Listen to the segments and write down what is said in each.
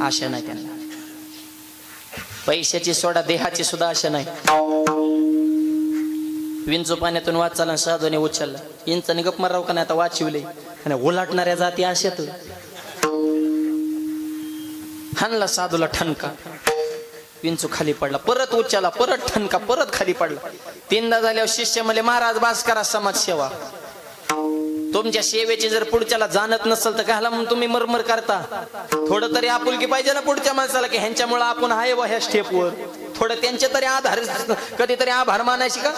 आशा नाही त्यांना, पैशाची सोडा देहाची सुद्धा आशा नाही। विंचू पाण्यातून वाच चालला साधूने उचलला, इंचाने गप माराव का नाही आता वाचिवले आणि ओलाटणाऱ्या जाती आशेत हाणला साधूला ठणका, विंचू खाली पडला, परत उचलला, परत ठणका, परत खाली पडला। तीनदा झाल्यावर शिष्य म्हणले महाराज बास करा समाज सेवा, तुमच्या सेवेची जर पुढच्याला जाणत नसेल तर काहला म्हणून तुम्ही मरमर करता? थोडं तरी आपुलकी पाहिजे ना पुढच्या माणसाला की ह्यांच्यामुळे आपण आहे व ह्या स्टेपवर, थोडं त्यांचे तरी आधार कधीतरी आभार मानायची का?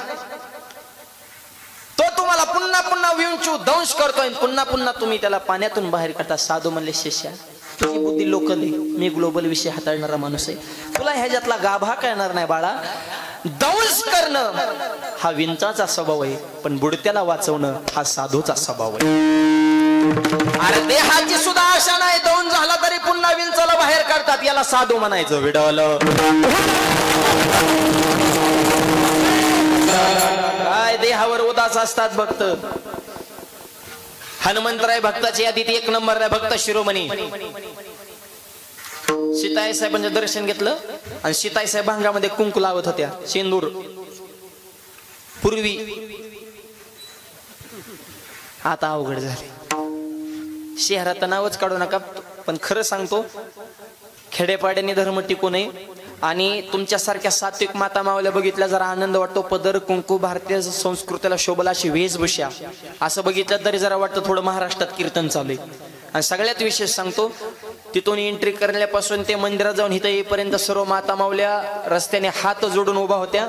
तो तुम्हाला पुन्हा पुन्हा विंचू दंश करतोय, पुन्हा पुन्हा तुम्ही त्याला पाण्यातून बाहेर काढता। साधू म्हणले शिष्या तुझी बुद्धी लोकल आहे, मी ग्लोबल विषय हाताळणारा माणूस आहे, तुला ह्याच्यातला गाभा कळणार नाही बाळा। दंश करणं हा विंचाचा स्वभाव आहे, पण बुडत्याला वाचवणं हा साधूचा स्वभाव आहे। अरे देहाची सुद्धा आशा नाही, दंश झाला तरी पुन्हा विंचाला बाहेर काढतात, याला साधू म्हणायचं। विडवलं काय देहावर उदास असतात भक्त। हनुमंतराय भक्ताची यादीत एक नंबर भक्त शिरोमणी। सीताई साहेबांचं दर्शन घेतलं आणि सीताई साहेब भांगामध्ये कुंकू लावत होत्या, शेंदूर। पूर्वी आता अवघड झाले, शहरात नावच काढू नका, पण खरं सांगतो खेडेपाड्याने धर्म टिकू नये आणि तुमच्यासारख्या सात्विक माता मावल्या बघितल्या जरा आनंद वाटतो। पदर कुंकू भारतीय संस्कृतीला शोभला अशी वेशभूषा असं बघितलं तरी जरा वाटतं थोडं महाराष्ट्रात कीर्तन चालू आहे। आणि सगळ्यात विशेष सांगतो, तिथून एंट्री करण्यापासून ते मंदिरात जाऊन इथं येईपर्यंत सर्व माता मावल्या रस्त्याने हात जोडून उभा होत्या।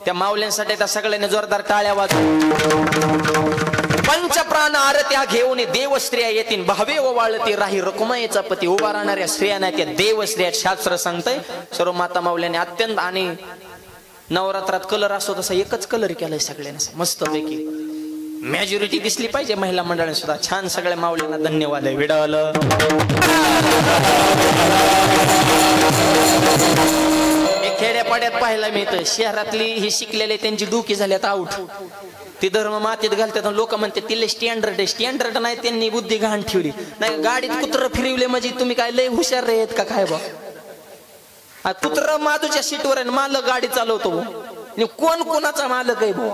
त्या मावल्यांसाठी त्या सगळ्यांनी जोरदार टाळ्या वाजवून पंचप्राण आरत्या घेऊन देवस्त्रिया येतील, भावे ओवाळती राही रकुमाईचा पती। उभा राहणाऱ्या स्त्रिया नाही त्या देवस्त्रिया, शास्त्र सांगतंय। सर्व माता मावल्याने अत्यंत, आणि नवरात्रात कलर असतो तसा एकच कलर केलाय सगळ्यांना मस्त पैकी, मेजॉरिटी दिसली पाहिजे महिला मंडळाने सुद्धा। छान सगळ्या मावल्यांना धन्यवाद आहे। विडावलं खेड्यापाड्यात पाहायला मिळतं, शहरातली ही शिकलेले त्यांची डोकी झाल्यात आऊट, ती धर्म मातीत घालतात। लोक म्हणते तिले स्टँडर्ड आहे, स्टँडर्ड नाही, त्यांनी बुद्धी घाण ठेवली नाही। गाडीत कुत्र फिरवले म्हणजे तुम्ही काय लय हुशार आहेत का काय बा? कुत्र माधूच्या सीटवर आहे, मालक गाडी चालवतो, कोण कोणाचा मालक आहे भाऊ?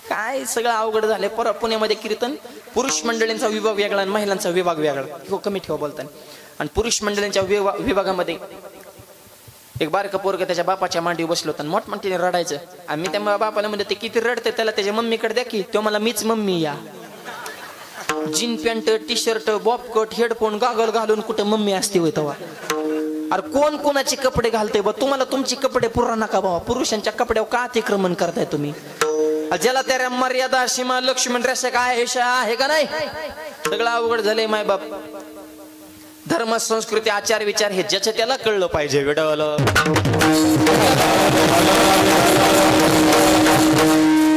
काय सगळं अवघड झालंय। परत पुण्यामध्ये कीर्तन, पुरुष मंडळींचा विभाग वेगळा आणि महिलांचा विभाग वेगळा, कमी ठेवा बोलताना। आणि पुरुष मंडळींच्या विभागामध्ये एक बारका पोरग त्याच्या बापाच्या मांडीवर बसलो होता, मोठमोठ्याने रडायचं। आम्ही त्या बापाला म्हणतो ते किती रडते, त्याला त्याच्या मम्मीकडे द्या की। तो मला मीच मम्मी या, jean pant T shirt bobcut headphone goggle घालून कुठे मम्मी असते होय तेव्हा? अरे कोण कोणाचे कपडे घालते बा? तुम्हाला तुमची कपडे पुरा नका बाबा, पुरुषांच्या कपड्यावर का अतिक्रमण करताय तुम्ही? ज्याला त्या मर्यादा सीमा लक्ष्मण रेषा काय आहे का नाही? सगळं अवघड झालंय माय बाप। धर्म संस्कृती आचार विचार हे ज्याचं त्याला कळलं पाहिजे। विडवलं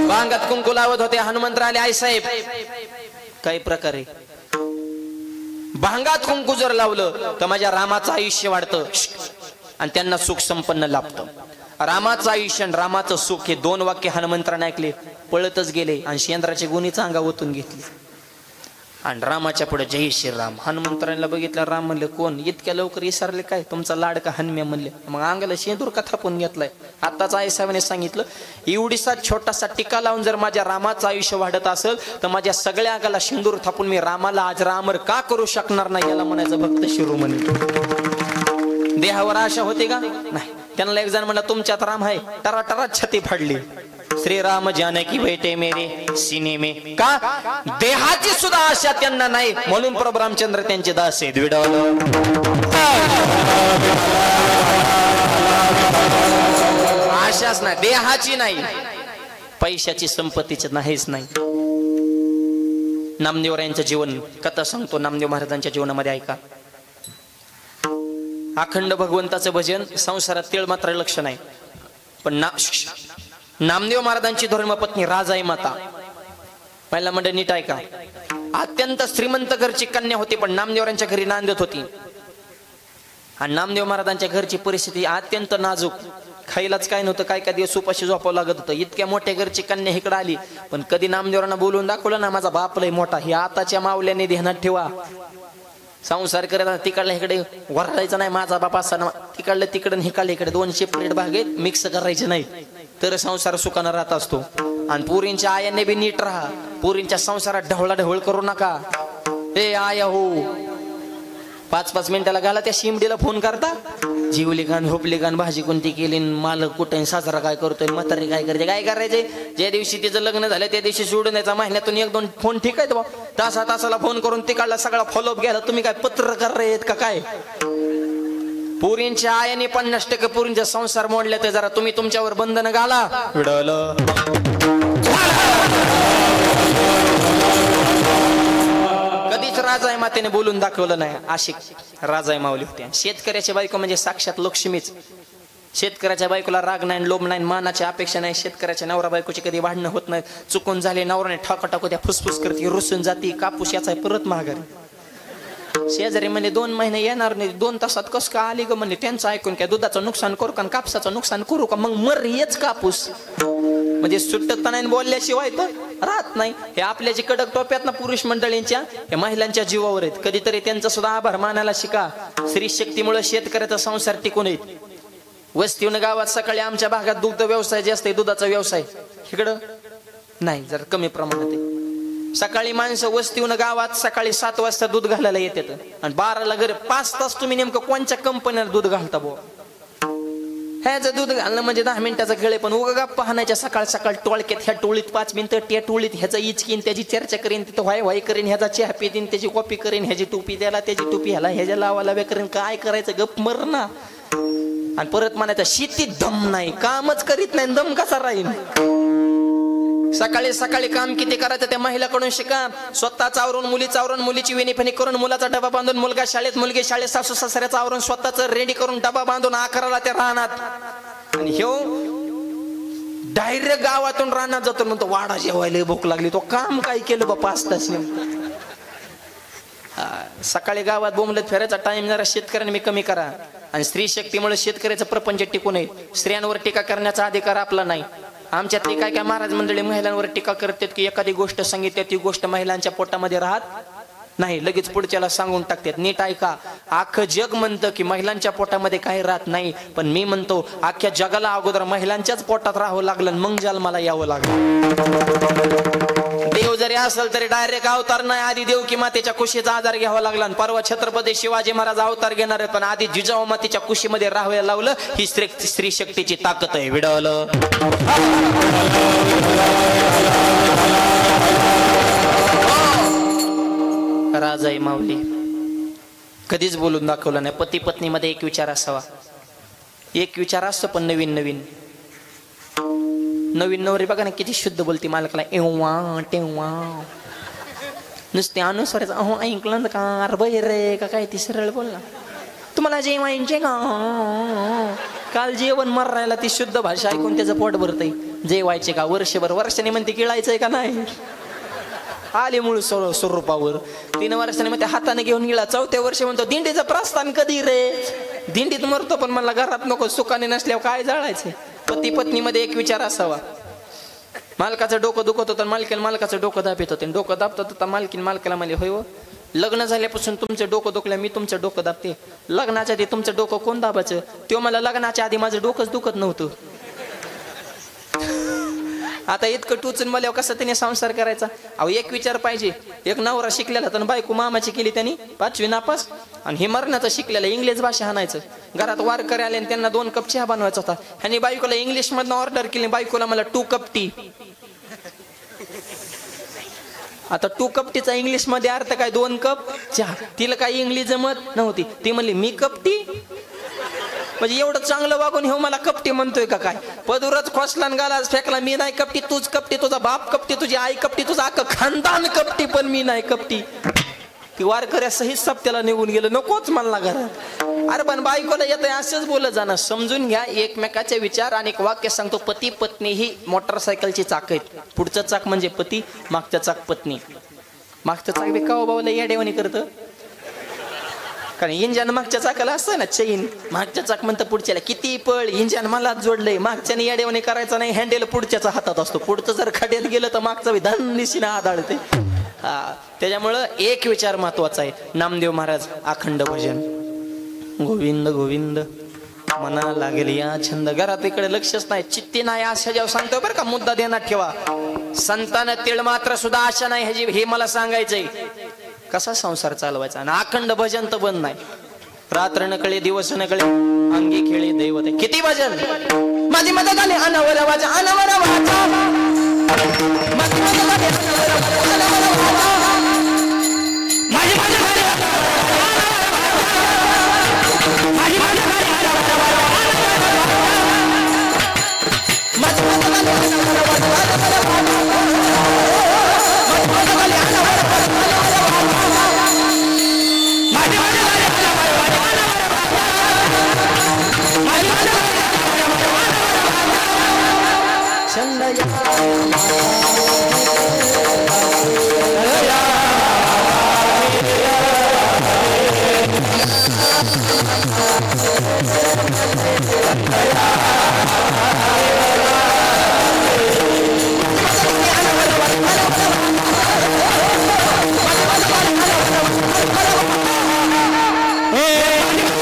भांगात कुंकू लावत होते, हनुमंत आले, आई साहेब काही प्रकारे भांगात कुंकू जर लावलं तर माझ्या रामाचं आयुष्य वाढतं आणि त्यांना सुख संपन्न लाभतं। रामाचं आयुष्य आणि रामाचं सुख हे दोन वाक्य हनुमंतराने ऐकले, पळतच गेले आणि शेंद्राची गुणीचा अंगा ओतून घेतली आणि रामाच्या पुढे जय श्रीराम। हनुमंतराला बघितलं, राम म्हणले कोण इतक्या लवकर विसरले काय? तुमचा लाडका हनुम्या म्हणले। मग अंगाला शेंदूर का थापून घेतलाय? आताच आईसाहेबांनी सांगितलं, एवढीसा छोटासा टिका लावून जर माझ्या रामाचं आयुष्य वाढत असेल तर माझ्या सगळ्या अंगाला शेंदूर थापून मी रामाला आज रामर का करू शकणार नाही? याला म्हणायचं भक्त शिरोमणी। देहावर आशा होते का नाही? त्यांना एक जण म्हणला तुमच्यात राम आहे, टरा टरा छाती फाडली। श्री राम जानकी बैठे मेरे सीने में, का देहाची सुद्धा आशा त्यांना नाही, म्हणून प्रभू रामचंद्र त्यांचे दास आहेत। विडवलं आशाच नाही, देहाची नाही, पैशाची संपत्तीच नाहीच नाही। नामदेव यांचं जीवन कथा सांगतो, नामदेव महाराजांच्या जीवनामध्ये ऐका। अखंड भगवंताचं भजन, संसारात तेळ मात्र लक्ष नाही, पण नामदेव महाराजांची धर्मपत्नी राजाई माता, पहिला म्हणजे नीट ऐका, अत्यंत श्रीमंत घरची कन्या होती, पण नामदेवरांच्या घरी नांदत होती। आणि नामदेव महाराजांच्या घरची परिस्थिती अत्यंत नाजूक, खायलाच काय नव्हतं, काय काय दिवस उपाशी झोपावं लागत होतं। इतक्या मोठ्या घरची कन्या इकडे आली, पण कधी नामदेवरांना बोलून दाखवलं ना माझा बाप लय मोठा, हे आताच्या मावल्याने ध्यानात ठेवा। संसार करत तिकडल्या इकडे वरडायचं नाही माझा बाप असा ना, तिकडलं तिकडं हिकडलं इकडे, दोन सेपरेट भाग आहेत, मिक्स करायचे नाही, तर संसार सुखानं राहत असतो. आणि पोरींच्या आयाने बी नीट राहा, पोरींच्या संसारात ढवळा ढवळ करू नका. ए आया हो, 5-5 मिनिटाला घाला त्या शिमडीला फोन करता, जीवली गाण झोपली गाण, भाजी कोणती केली, मालक कुठे, साजरा काय करतोय, म्हातारी काय करते, काय करायचे. ज्या दिवशी तिचं लग्न झालं त्या दिवशी सोडून द्यायचा, महिन्यातून 1-2 फोन ठीक आहेत बा, तासाला फोन करून तिकडला सगळा फॉलोअप घ्यायला तुम्ही काय पत्रकार आहेत का काय. पोरींच्या आयाने 50% पोरींचा संसार मोडले, तर जरा तुम्ही तुमच्यावर बंधन घाला. कधीच राजाई मातेने बोलून दाखवलं नाही. आशिक राजाई माऊली होते. शेतकऱ्याची बायको म्हणजे साक्षात लक्ष्मीच. शेतकऱ्याच्या बायकोला राग नाही, लोभ नाही, मानाची अपेक्षा नाही. शेतकऱ्याच्या नवरा बायकोची कधी भांडणं होत नाही. चुकून झाले नवराने ठाका टाकू त्या, फुसफुस करते, रुसून जाती, कापूस याचा परत माघारी. शेजारी म्हणजे 2 महिने येणार नाही, 2 तासात कस का आली ग म्हणजे, त्यांचं ऐकून काय दुधाचं नुकसान करू का, कापसाचं नुकसान करू का, मग मर हेच कापूस. म्हणजे सुटत नाही बोलल्याशिवाय तर राहत नाही. हे आपल्या जे कडक टोप्यात ना पुरुष मंडळींच्या, हे महिलांच्या जीवावर आहेत. कधीतरी त्यांचा सुद्धा आभार मानायला शिका. स्त्री शक्तीमुळे शेतकऱ्याचा संसार टिकून येत. वस्तीहून गावात सकाळी आमच्या भागात दुग्ध व्यवसाय जास्त आहे, दुधाचा व्यवसाय. इकडं नाही, जरा कमी प्रमाणात आहे. सकाळी माणसं वस्तीहून गावात सकाळी 7 वाजता दूध घालायला येतात आणि 12ला घरी. 5 तास तुम्ही नेमकं कोणत्या कंपनीला दूध घालता बो. ह्याचं दूध घालणं म्हणजे 10 मिनिटाचा खेळ आहे. पण उगा गप्पा हाणायच्या सकाळ सकाळ टोळक्यात, ह्या टोळीत 5 मिनिटं, त्या टोळीत ह्याचा इचकीन, त्याची चर्चा करीन, तिथं व्हाय करीन, ह्याचा चहा पितीन, त्याची कॉपी करीन, ह्याची टोपी त्याला, त्याची टोपी ह्याला, ह्याच्या लावाला करीन. काय करायचं, गप मर ना. आणि परत म्हणायचं शेतीत दम नाही, कामच करीत नाही, दम कसा राहील. सकाळी सकाळी काम किती करायचं त्या महिलाकडून शिका. स्वतःच आवरून, मुलीचं आवरून, मुलीची वेणीफणी करून, मुलाचा डबा बांधून, मुलगा शाळेत, मुलगी शाळेत, सासू सासऱ्याचं आवरून, स्वतःच रेडी करून डबा बांधून 11ला ते राहणार. आणि ह्यो डायरेक्ट गावातून राहणार जातो, म्हणतो वाडा जेवायला भूक लागली. तो काम काय केलं बा 5 तास नेमकं. सकाळी गावात बोंबलत फिरायचा टाइम जरा शेतकऱ्यांनी कमी करा. आणि स्त्री शक्तीमुळे शेतकऱ्याचं प्रपंच टिकून येईल. स्त्रियांवर टीका करण्याचा अधिकार आपला नाही. आमच्यात ते काय महाराज मंडळी महिलांवर टीका करतात की एखादी गोष्ट सांगितली ती गोष्ट महिलांच्या पोटामध्ये राहत नाही, लगेच पुढच्याला सांगून टाकतात. नीट ऐका, अख्खं जग म्हणतं की महिलांच्या पोटामध्ये काही राहत नाही, पण मी म्हणतो अख्ख्या जगाला अगोदर महिलांच्याच पोटात राहावं लागलं, मग जन्माला यावं लागलं. देव जरी असेल तरी डायरेक्ट अवतार नाही, आधी देवकी मातेच्या कुशीचा आधार घ्यावा लागला. परवा छत्रपती शिवाजी महाराज अवतार घेणार आहेत, पण आधी जिजाऊ मातेच्या कुशीमध्ये राहायला लावलं. ही स्त्री शक्तीची ताकद आहे. विडवलं राजाई माऊली कधीच बोलून दाखवलं नाही. पती पत्नीमध्ये एक विचार असावा. एक विचार असतो, पण नवीन नवीन नवरी बघा ना किती शुद्ध बोलते मालकाला. एव्हा तेव्हा नुसते अनुस्वाराचं अहो ऐकलं का, अरे रे का काय, ती सरळ बोल ना. तुम्हाला जेवायचे का, काल जेवण मरायला ती शुद्ध भाषा ऐकून त्याचं पोट भरतंय. जेवायचे का, वर्षाने म्हणते गिळायचंय का नाही. आले मूळ स्वरूपावर. 3 वर्षाने म्हणते हाताने घेऊन गेला. 4थ्या वर्षी म्हणतो दिंडीचं प्रस्थान कधी रे. दिंडीत मरतो पण मला घरात नको, सुखाने नसल्यावर काय जाळायचं. पती पत्नीमध्ये एक विचार असावा. मालकाचं डोकं दुखत होतं, मालकाचं डोकं दाबत होते. डोकं दाबत होतं, मालकाला म्हणले होय हो, लग्न झाल्यापासून तुमचं डोकं दुखलं, मी तुमचं डोकं दाबते. लग्नाच्या आधी तुमचं डोकं कोण दाबायचं. तो मला लग्नाच्या आधी माझं डोकंच दुखत नव्हतं. आता इतकं टुचून मला कसं त्याने संसार करायचा. अहो एक विचार पाहिजे. एक नवरा शिकलेला तर बायको मामाची केली त्यांनी 5वी नापास. आणि हे मरणाचं शिकलेलं इंग्लिश भाषा हाणायचं. घरात वारकरी आले आणि त्यांना 2 कप चहा बनवायचा होता. ह्यांनी बायकोला इंग्लिश मधनं ऑर्डर केली. बायकोला मला 2 कप टी. आता 2 कप टीचा इंग्लिश मध्ये अर्थ काय, 2 कप चहा. तिला काही इंग्लिश जमत नव्हती. ती म्हणली मी कप टी. म्हणजे एवढं चांगलं वागून हे मला कपटी म्हणतोय का काय. पदूरच खोसला गाला फेकला. मी नाही कपटी, तूच कपटी, तुझा बाप कपटी, तुझी आई कपटी, तुझा अख्खं खानदान कपटी, पण मी नाही कपटी. ती वारकऱ्या सहित सप्त्याला निघून गेलं. नकोच म्हणला घरात. अरे पण बायकोला येत असंच बोलत जाणं. समजून घ्या एकमेकाचे विचार. आणि एक वाक्य सांगतो, पती पत्नी ही मोटरसायकलची चाक आहेत. पुढचं चाक म्हणजे पती, मागचं चाक पत्नी. मागचं चाक बी कावा बावला या डेवानी करतं. कारण इंजन मागच्या चाकाला असतं ना चैन, मागच्या चाक म्हणतं पुढच्याला किती पळ, इंजन मला जोडलंय. मागच्याने याडेवणे करायचं नाही, हँडेल पुढच्याचा हातात असतो. पुढचं जर खड्यात गेलं तर मागचं धन दिशीनं आदळते. त्याच्यामुळं एक विचार महत्वाचा आहे. नामदेव महाराज अखंड भजन, गोविंद गोविंद मना लागेल या छंद. घरात इकडे लक्षच नाही, चित्ती नाही आशा जेव्हा सांगतो बरं का, मुद्दा देण्यात ठेवा. संतान तिळ मात्र सुद्धा आशा नाही ह्याची, हे मला सांगायचंय. कसा संसार चालवायचा. आणि अखंड भजन तर बंद नाही. रात्र नकळे दिवस नकळे अंगी खेळी दैवत. किती भजन. माझी मदत आली अनावर वाचा, अनावर वाचा. माझी मदत आली अनावर वाचा, अनावर वाचा. माझी मदत आली माझी मदत आली माझी मदत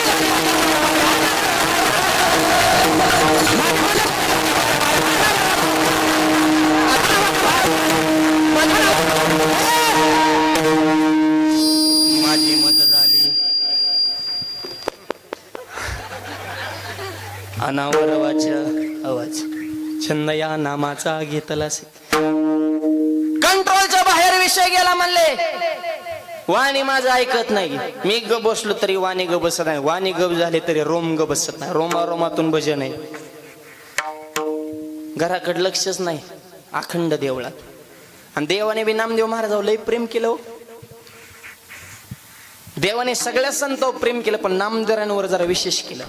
आली अनावर वाचा, अनावर अनावरवाचा आवाज. छंद या नामाचा घेतला. कंट्रोलच्या बाहेर विषय गेला म्हणले. वाणी माझं ऐकत नाही. मी ग बसलो तरी वाणी ग बसत नाही. वाणी गप झाले तरी रोम ग बसत नाही. रोमा रोमातून भजन आहे. घराकडे लक्षच नाही. अखंड देवळात. आणि देवाने बी नामदेव महाराजावर लय प्रेम केलं. देवाने सगळ्या संतांवर प्रेम केलं, पण नामदेवांवर जरा विशेष केलं.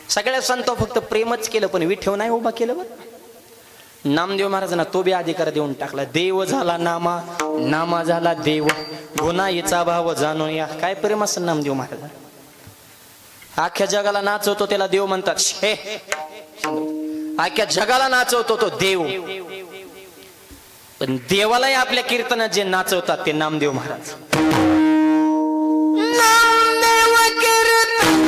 सगळ्या संतांवर फक्त प्रेमच केलं, पण विठेव नाही उभा केलं. बरं नामदेव महाराजांना तो बी अधिकार देऊन टाकला. देव झाला नामा, नामा झाला देव, गुन्हा हिचा भाव जाणून या. काय प्रेम असं नामदेव महाराज. अख्ख्या जगाला नाचवतो त्याला देव म्हणतात. हे अख्ख्या जगाला नाचवतो तो देव, पण देवालाही आपल्या कीर्तनात जे नाचवतात ते नामदेव महाराज. नामदेव कीर्तन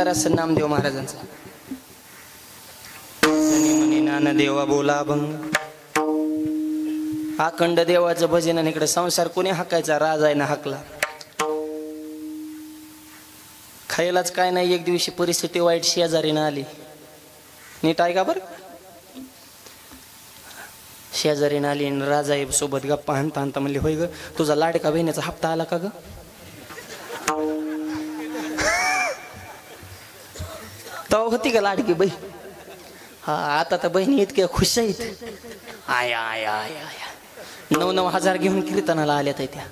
असं नामदेव महाराजांचा. नाना देवा बोला भंग. अखंड देवाचं भजन. आणि इकडे संसार कोणी हाकायचा. राज आहे ना हाकला. खायलाच काय नाही. एक दिवशी परिस्थिती वाईट शेजारीनं आली. नीट आहे का बरं. शेजारीनं आली आणि राजाहेब सोबत गप्पा हाणता हाणता म्हणली, होय ग तुझा लाडका बहिणीचा हप्ता आला का ग. तो होती का लाडकी बहीण. हा आता तर बहिणी इतक्या खुश आहेत. आया आया आया आया. 9,000 घेऊन कीर्तनाला आल्यात त्या.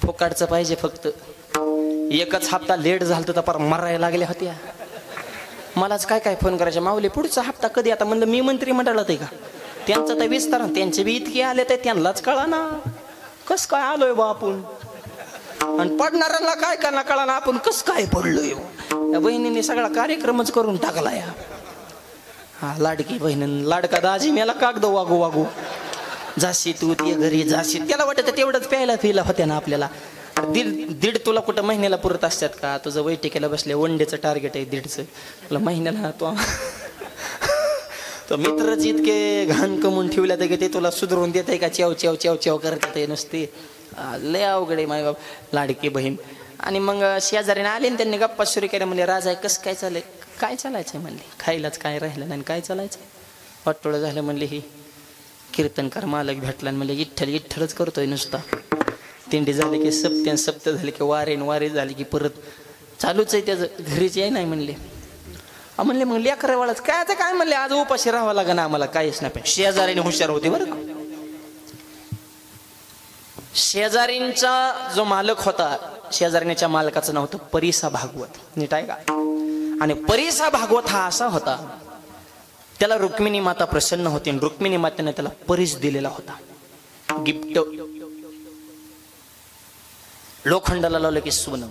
फुकाटचं पाहिजे फक्त. एकच हप्ता लेट झालं तर पार मरायला लागल्या होत्या. मलाच काय काय फोन करायचे, माऊली पुढचा हप्ता कधी? आता म्हणलं मी मंत्रिमंडळात आहे का? त्यांचं तर विस्तार, त्यांचे बी इतके आले तर त्यांनाच कळा ना कस काय आलोय बा आपण. आणि पडणाऱ्यांना काय करणार कळा ना आपण कस काय पडलोय. या बहिणीने सगळा कार्यक्रमच करून टाकला या. हा लाडकी बहिण, लाडका दाजी मेला कागद वागू वागू. जाशी तू ते घरी जाशी, त्याला वाटत तेवढंच प्यायला पिला होत्या ना आपल्याला. दीड तुला कुठं महिन्याला पुरत असतात का? तुझं वैटिकेला बसले, वनडेचं टार्गेट आहे 1.5. तुला महिन्याला तो मित्रच इतके घाण कमवून ठेवल्या तर की ते तुला सुधरून देत आहे का? चेव चेव चेव चेव करतात नुसते. लय अवघड आहे मायबाप. लाडकी बहीण. आणि मग शेजारीने आले आणि त्यांनी गप्पा सुरू केल्या. म्हणजे राजा आहे कसं काय चाललंय? काय चालायचंय म्हणले, खायलाच काय राहिलं नाही. काय चालायचं? वाटोळं झालं म्हणले. ही कीर्तनकार मालक भेटला आणि म्हणले इठ्ठल इठ्ठलच करतोय नुसता. तिंडी झाली की सप्त्यान सप्त झाली की वारे झाली की परत चालूच आहे त्याचं. घरीच आहे नाही म्हणले. म्हणले मग लेकरा वाळाच काय आता काय म्हणले, आज उपाशी राहावं लागेल आम्हाला. काहीच नाही. शेजारीने हुशार होते बरं का. शेजारींचा जो मालक होता, शेजारीच्या मालकाचं नाव होतं परिसा भागवत. नीट आहे का? आणि परिसा भागवत हा असा होता, त्याला रुक्मिणी माता प्रसन्न होती आणि रुक्मिणी मातेने त्याला परीस दिलेला होता गिफ्ट. लोखंडाला लावलं की सोनं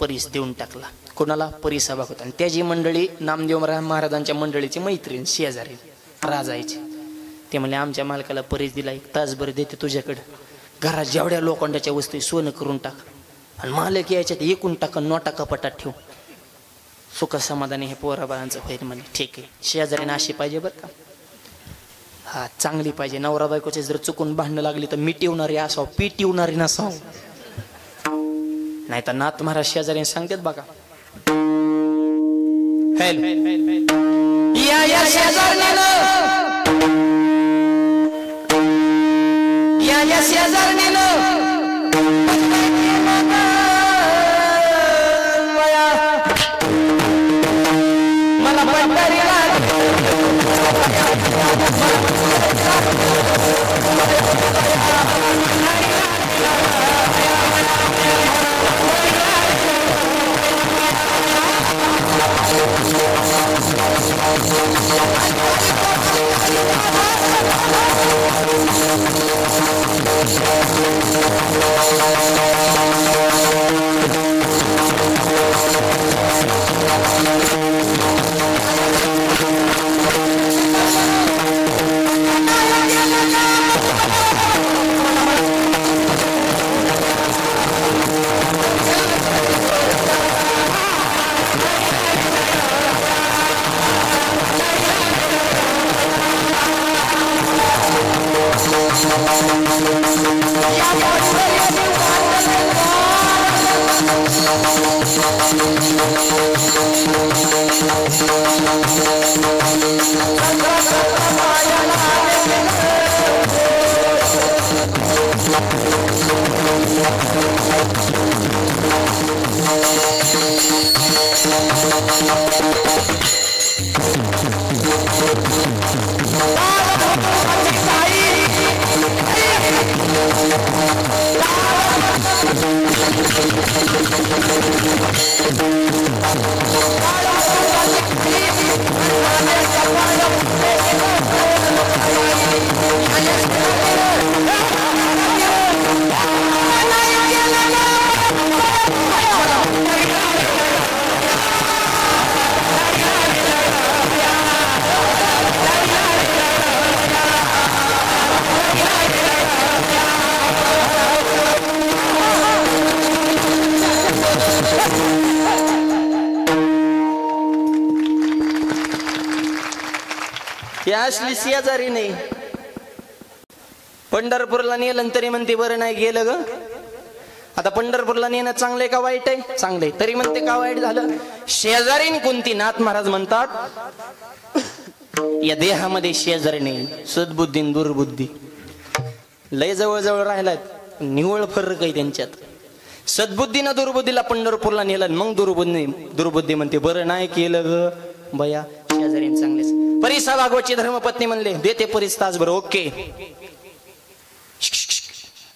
परीस देऊन टाकला. कोणाला? परिसा भागवत. आणि त्याची मंडळी नामदेव महाराजांच्या मंडळीची मैत्रीण शेजारी राजायची. ते म्हणले आमच्या मालकाला परीस दिला, 1 तासभर देते तुझ्याकडं, घरात जेवढ्या लोखंडाच्या वस्तू सोनं करून टाक आणि मालक यायच्यात एकूण टाक, नोटा कपाटात ठेव, सुख समाधानी हे पोराबाळांचं होईल म्हणे. ठीक आहे. शेजारीने अशी पाहिजे बरं का. हा चांगली पाहिजे. नवरा बायकोचे जर चुकून भांडणं लागली तर मिटवणारी असावं, पिटवणारी नसावं. नाही तर नात महाराज शेजारी सांगतात बघा, या शेजारणीनं मला पंढरीला असली शेजारी नाही. पंढरपूरला नेलं तरी म्हणते बरं नाही गेलं ग. आता पंढरपूरला नेणं चांगलंय का वाईट आहे? चांगलंय. तरी म्हणते का वाईट झालं? शेजारीन कोणती? नाथ महाराज म्हणतात या देहामध्ये शेजारी नाही, सद्बुद्धी दुर्बुद्धी लय जवळ जवळ राहिलात, निवळ फरक आहे त्यांच्यात. सद्बुद्धीनं दुर्बुद्धीला पंढरपूरला नेलं, मग दुर्बुद्धी म्हणते बरं नाही केलं ग बया. शेजारीन चांगलेच. परिसा भागवतची धर्मपत्नी म्हणले देते परीस तास बरं. ओके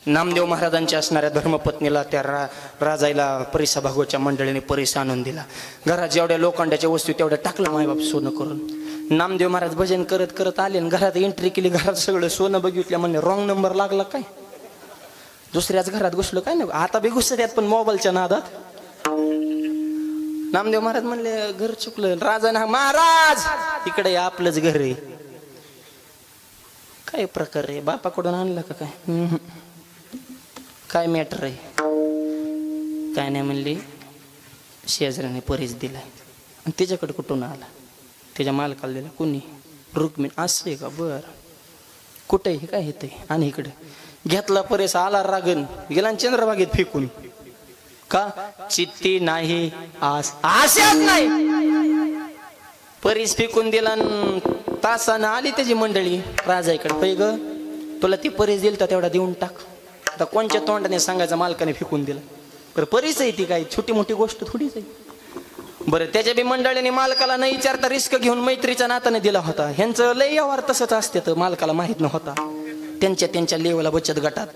नामदेव महाराजांच्या असणाऱ्या धर्मपत्नीला त्या राजायला परिसा भागवतच्या मंडळीने परिसा आणून दिला. घरात जेवढ्या लोखंडाच्या वस्तू तेवढ्या टाकलं मायबाप सोनं करून. नामदेव महाराज भजन करत करत आले आणि घरात एंट्री केली. घरात सगळं सोनं बघितलं, म्हणले रॉंग नंबर लागला काय, दुसऱ्याच घरात घुसलो काय नाही. आता बी घुसत यात पण मोबाईलच्या नादात. नामदेव महाराज म्हणले घर चुकलं. राजा ना महाराज इकडे आपलंच घर आहे. काय प्रकार आहे, बापाकडून आणलं का काय, काय मॅटर आहे, काय नाही म्हणली. शेजाऱ्याने परीस दिलाय आणि त्याच्याकडे कुठून आला, त्याच्या मालकाला दिला. कुणी, रुक्मिणी. असं आहे का, बर कुठे हे काय येते. आणि इकडे घेतला परेस, आला रागन, गेला चंद्रभागेत फेकून. का, चित्ती नाही आशाच नाही. परीस फेकून दिला. तासानं आली त्याची मंडळी राजाईकडे. पै ग तुला ती परीस दिल तर तेवढा देऊन टाक. आता कोणच्या तोंडाने सांगायचं, मालकाने फेकून दिला. तर परीस आहे ती काय छोटी मोठी गोष्ट थोडीच आहे. बरं त्याच्या बी मंडळीने मालकाला न विचारता रिस्क घेऊन मैत्रीच्या नाताने दिला होता. ह्यांचं लय व्यवहार तसंच असते, तर मालकाला माहित नव्हता. त्यांच्या लेवला बचत गटात.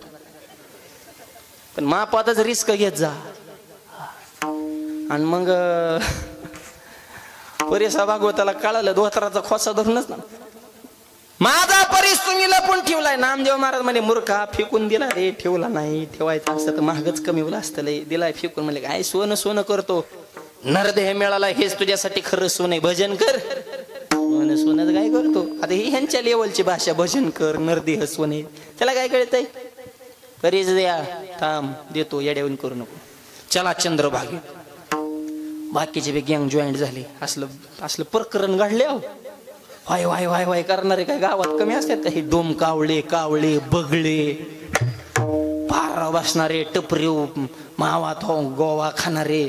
पण मापातच रिस्क घेत जा. आणि मग परिसा भागवताला कळालं, धोत्राचा खोसा धरूनच ना, माझा परीस तुम्ही लपून ठेवलाय. नामदेव महाराज म्हणे मूर्खा, फेकून दिला रे, ठेवला नाही. ठेवायचं असतं तर महागच कमी होलं असतं. लय दिलाय फेकून. म्हणले काय सोनं सोनं करतो, नरदेह मिळाला हेच तुझ्यासाठी खरं सोनं. भजन कर. सोनं सोनं काय करतो. आता ही ह्यांच्या लेवलची भाषा, भजन कर, नरदेह सोने. त्याला काय कळतंय. परीस द्या, थांब देतो, येड्यावून करू नको. चला चंद्रभागे. बाकीचे बी गँग जॉईंट झाले. असलं प्रकरण घडले. वाय वाय वाय वाय करणारे काय गावात कमी असतात का. हे डोम कावळे बगळे, पारा बसणारे, टपरी मावात गोवा खाणारे.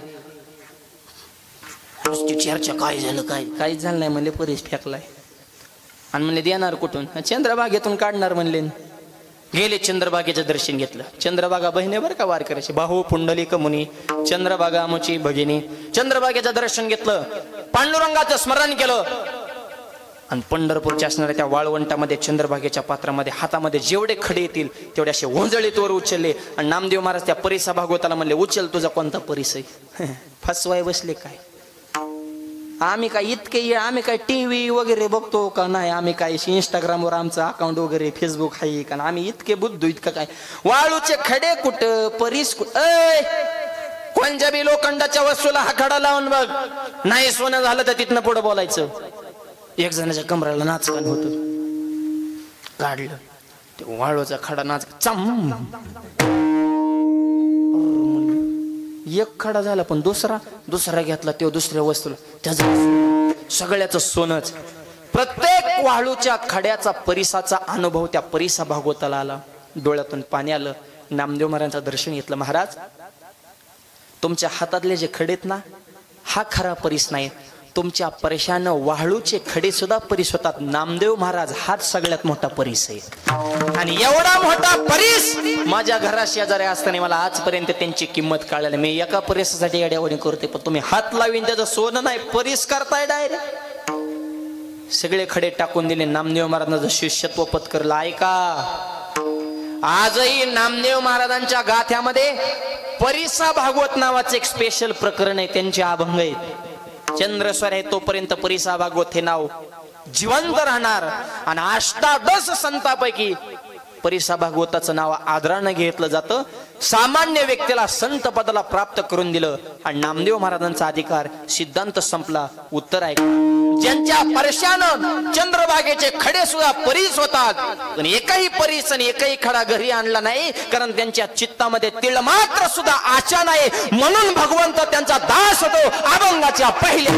चर्चा काय झालं, काहीच झालं नाही. म्हणले परीस फेकलाय. आणि म्हणले देणार कुठून, चंद्रभागेतून काढणार म्हणले. गेले चंद्रभागेचं दर्शन घेतलं. चंद्रभागा बहिणी बरं का वार करायची. बाहू पुंडलिक मुनी, चंद्रभागा आमची भगिनी. चंद्रभागेचं दर्शन घेतलं, पांडुरंगाचं स्मरण केलं. आणि पंढरपूरच्या असणाऱ्या त्या वाळवंटामध्ये चंद्रभागेच्या पात्रामध्ये हातामध्ये जेवढे खडे येतील तेवढे असे ओंजळीत वर उचलले. आणि नामदेव महाराज त्या परिसा भागवताला म्हणले, उचल तुझा कोणता परिस आहे. फसवाय बसले काय. आम्ही काय इतके, आम्ही काय टीव्ही वगैरे बघतो का नाही. आम्ही काय इंस्टाग्रामवर आमचं अकाउंट वगैरे, फेसबुक आहे का. आम्ही इतके बुद्धू इतकं काय. वाळूचे खडे कुठं, परीस कुठं. कोणत्या बी लोखंडाच्या वस्तूला हा खडा लावून बघ, नाही सोनं झालं तर तिथनं पुढं बोलायचं. एक जणाच्या कमराला नाचकान होत, काढलं ते वाळूचा खडा, नाच चम. एक खडा झाला, पण दुसरा घेतला तो दुसऱ्या वस्तूला, त्याचं सगळ्याच सोनच. प्रत्येक वाळूच्या खड्याचा परिसाचा अनुभव त्या परिसा भागवताला आला. डोळ्यातून पाणी आलं. नामदेव महाराजांचं दर्शन घेतलं. महाराज तुमच्या हातातले जे खडेत ना, हा खरा परीस नाही. तुमच्या परेशान वाळूचे खडे सुद्धा परीस होतात. नामदेव महाराज हाच सगळ्यात मोठा परीस आहे. आणि एवढा मोठा परीस माझ्या घरा शेजारी असताना मला आजपर्यंत त्यांची किंमत कळाली. मी एका परीसासाठी येड्यावणी करते, पण तुम्ही हात लावीन त्याचं सोनं नाही, परीस करताय डायरेक्ट. सगळे खडे टाकून दिले. नामदेव महाराजांचं शिष्यत्व पत्करलं. ऐका, आजही नामदेव महाराजांच्या गाथ्यामध्ये परिसा भागवत नावाचं एक स्पेशल प्रकरण आहे. त्यांचे अभंग आहेत. चंद्रस्वर आहे तोपर्यंत परिसा भागवत हे नाव जिवंत राहणार. आणि अष्टादश संतांपैकी परिसा भागवताचं नाव आदरानं घेतलं जातं. सामान्य व्यक्तीला संत पदाला प्राप्त करून दिलं. आणि नामदेव महाराजांचा अधिकार सिद्धांत संपला. उत्तर आहे, ज्यांच्या परशानं चंद्रभागेचे खडे सुद्धा परीस होतात, पण एकही परीस आणि एकही खडा घरी आणला नाही, कारण त्यांच्या चित्तामध्ये तिळ मात्र सुद्धा आशा नाही. म्हणून भगवंत त्यांचा दास होतो. अभंगाच्या पहिल्या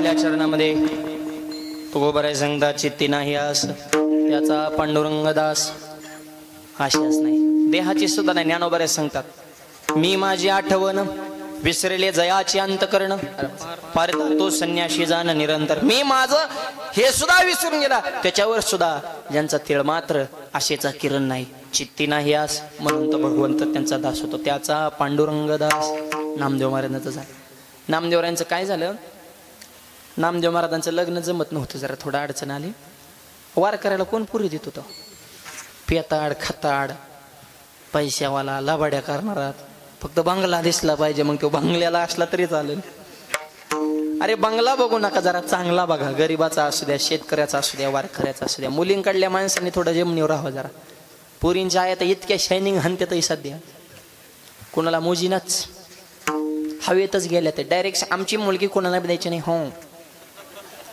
आपल्या चरणामध्ये तुकोबराय सांगता चित्ती नाही आस त्याचा पांडुरंग दास आशाच नाही देहाची सुद्धा नाही. ज्ञानोबराय सांगतात मी माझी आठवण विसरले जयाचे अंतकरण पारता तो संन्याशी जाण निरंतर. मी माझं हे सुद्धा विसरून गेला त्याच्यावर सुद्धा ज्यांचा तिळ मात्र आशेचा किरण नाही चित्ती नाही आस म्हणून तो भगवंत त्यांचा दास होतो त्याचा पांडुरंग दास. नामदेव महाराजांचं झालं. नामदेवरायांचं काय झालं नामदेव महाराजांचं लग्न जमत नव्हतं जरा थोडं अडचण आली. वार करायला कोण पुरी देत होतं पेताड खताड पैशावाला लबाड्या करणारा फक्त बंगला दिसला पाहिजे मग तो बंगल्याला असला तरी चालेल. अरे बंगला बघू नका जरा चांगला बघा गरीबाचा असू द्या शेतकऱ्याचा असू द्या वारकऱ्याचा असू द्या. मुलींकडल्या माणसांनी थोडं जमिनीवर राहावं जरा. पुरींच्या आया तर इतक्या शायनिंग हनत्यातही सध्या कोणाला मोजीनाच हवेतच गेल्या ते डायरेक्ट आमची मुलगी कोणाला द्यायची नाही. हो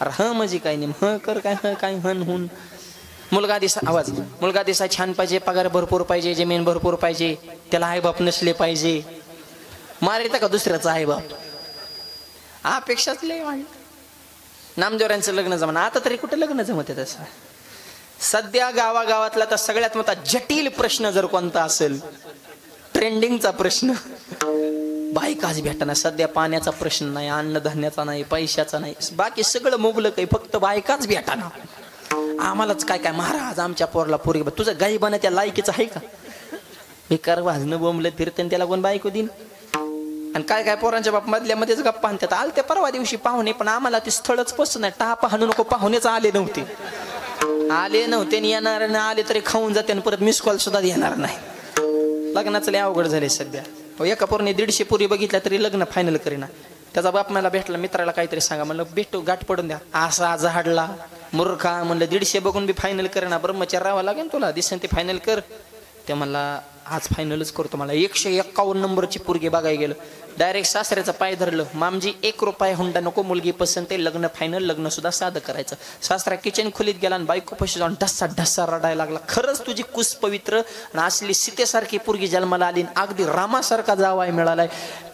अरे ह म्हणजे काय नाही ह कर काय ह काय हन हुन. मुलगा दिसा आवाज मुलगा दिसा छान पाहिजे पगार भरपूर पाहिजे जमीन भरपूर पाहिजे त्याला आईबाप नसले पाहिजे. मारिता का दुसऱ्याचा आईबाप अपेक्षाच लय वाढ. नामदेवरांचं लग्न जमणं आता तरी कुठे लग्न जमत आहे तसं. सध्या गावागावातला तर सगळ्यात मोठा जटिल प्रश्न जर कोणता असेल ट्रेंडिंगचा प्रश्न बायकाच भेटणार. सध्या पाण्याचा प्रश्न नाही अन्नधान्याचा नाही पैशाचा नाही बाकी सगळं मुबलक आहे फक्त बायकाच भेटणार. आम्हालाच काय काय महाराज आमच्या पोरला पोरी तुझं गाई बना त्या लायकीचं आहे का. बेकार वाजणं बोंबलं फिरते त्याला कोण बायको दिन. आणि काय काय पोरांच्या बाप मधल्या मध्येच गप्पा आणतात. आल ते परवा दिवशी पाहुणे पण आम्हाला ते स्थळच पसंत नाही. टापा हाणू नको पाहुणेच आले नव्हते आणि येणार नाही आले तरी खाऊन जाते आणि परत मिस कॉल सुद्धा येणार नाही. लग्नाचं लय अवघड झाले सध्या. एका पोरने 150 पुरी बघितल्या तरी लग्न फायनल करेना. त्याचा बाप मला भेटला मित्राला काहीतरी सांगा म्हणलं भेटू गाठ पडून द्या. असा झाडला मूर्खा म्हणलं 150 बघून बी फायनल करेना ब्रह्मचारी राहावं लागेल तुला दिसन ते फायनल कर. ते मला आज फायनलच करतो. मला 151 नंबरची पोरगी बघायला गेलं डायरेक्ट सासऱ्याचा पाय धरलं. मामजी 1 रुपया हुंडा नको मुलगी पसंत आहे लग्न फायनल लग्न सुद्धा साधं करायचं. सासरा किचन खोलीत गेला आणि बायको पशी जाऊन ढस्सा ढस्सा रडायला लागला. खरंच तुझी कुस पवित्र आणि असली सीतेसारखी पोरगी जन्माला आली अगदी रामासारखा जावाय मिळालाय.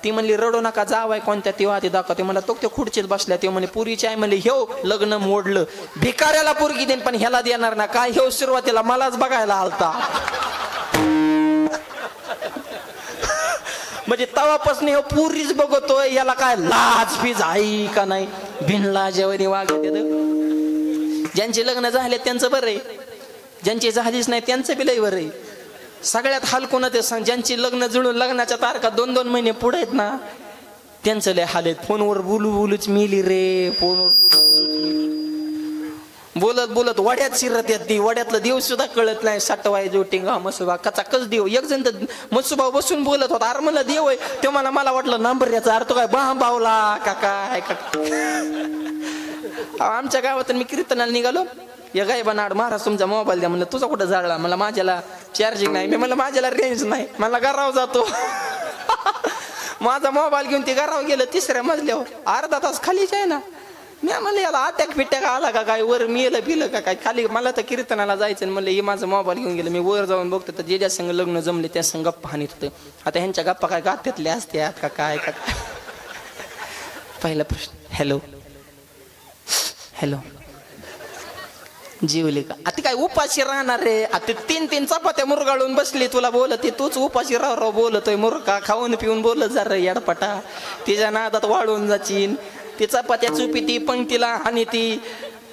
ती म्हणली रडू नका जावाय कोणत्या तेव्हा ते दाखवते मला तो त्या खुर्चीत बसल्या ते म्हणे पुरीची आई म्हणली हेव लग्न मोडलं भिकाऱ्याला पोरगी देईन पण ह्याला देणार ना काय हेव सुरुवातीला मलाच बघायला आलता. म्हणजे तवापासून हे पुरीच बघतोय याला काय लाज फीज आहे का नाही भिनला जेवणी वागत. ज्यांचे लग्न झाले त्यांचं बरं आहे ज्यांची झालीच नाही त्यांचं बी लय बरं आहे. सगळ्यात हाल कोणा ते सांग ज्यांची लग्न जुळून लग्नाच्या तारखा 2-2 महिने पुढे आहेत ना त्यांचं लय हाल आहेत. फोनवर बोलूच मिली रे फोनवर बोलत बोलत वड्यात शिरत येत ती वड्यातलं देव सुद्धा कळत नाही. साठवाय जोटिंगा मसुबा कचा कच देव. एक जण तर मसुबा बसून बोलत होता अरे मला देव आहे ते मला वाटलं नंबर याचा अर्थ काय बावला का काय का. आमच्या गावात मी कीर्तनाला निघालो या गायबानाड महाराज तुमचा मोबाईल द्या म्हणलं. तुझा कुठं जाळला मला माझ्याला चार्जिंग नाही. मी म्हणलं माझ्याला रेंज नाही मला गराव जातो. माझा मोबाईल घेऊन ते गराव गेलं 3ऱ्या मजल्यावर अर्धा तास खालीच आहे ना. मी म्हणलं याला अटॅक फिटॅक आला का काय वर मिलं पिलं का काय खाली. मला तर कीर्तनाला जायचं म्हणलं हे माझा मोबाईल घेऊन गेलं. मी वर जाऊन बघतो तर जे ज्या संग लग्न जमले त्या संग गप्पा हानीत होतं. आता ह्यांच्या गप्पा काय गात्यातल्या असत्यात का काय का. पहिला प्रश्न हॅलो हॅलो जीवली का. आता काय उपाशी राहणार रे. आता 3-3 चपात्या मुरगाळून बसली तुला बोलत तूच उपाशी राव बोलतोय मुरका खाऊन पिऊन बोलत जा रे येडपटा. तिच्या नादात वाळून जाचीन. ती चपात्या चुपी ती पंक्तीला आणि ती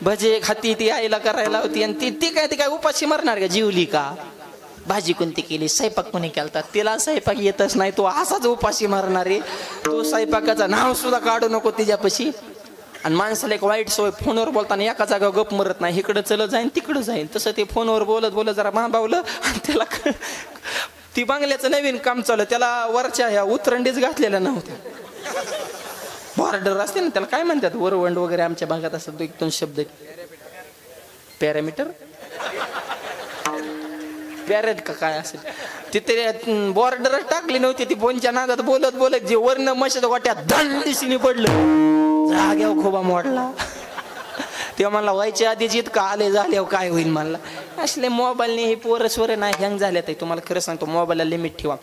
भजे खाती ती आईला करायला होती आणि ती काय उपाशी मरणार का. जीवली का भाजी कोणती केली स्वयंपाक कोणी केलता तिला स्वयंपाक येतच नाही तो असाच उपाशी मरणार आहे. तो स्वयंपाकाचं नाव सुद्धा काढू नको तिच्यापाशी. आणि माणसाला एक वाईट सवय फोनवर बोलताना एका जागा गप मरत नाही इकडं चलं जाईन तिकडं जाईन. तसं ते फोनवर बोलत जरा मांबावलं आणि त्याला ती बांगल्याचं नवीन काम चाललं त्याला वरच्या ह्या उतरंडीच घातलेल्या नव्हत्या. बॉर्डर असते ना त्याला काय म्हणतात वरवंड वगैरे आमच्या भागात असतात 1-2 शब्द पॅरामीटर पॅरेट का काय असेल तिथे बॉर्डर टाकली नव्हती. ती बोनच्या नादात बोलत जे वर्ण मशाच्या वाट्यात धंडीशीने पडलं जाग्यावर खोबा मोडला. तेव्हा मला व्हायच्या आधी जितका आले झाल्यावर काय होईल मला. असले मोबाईलने हे पोरं नाही हँग झाल्यात. तुम्हाला खरं सांगतो मोबाईलला लिमिट ठेवा.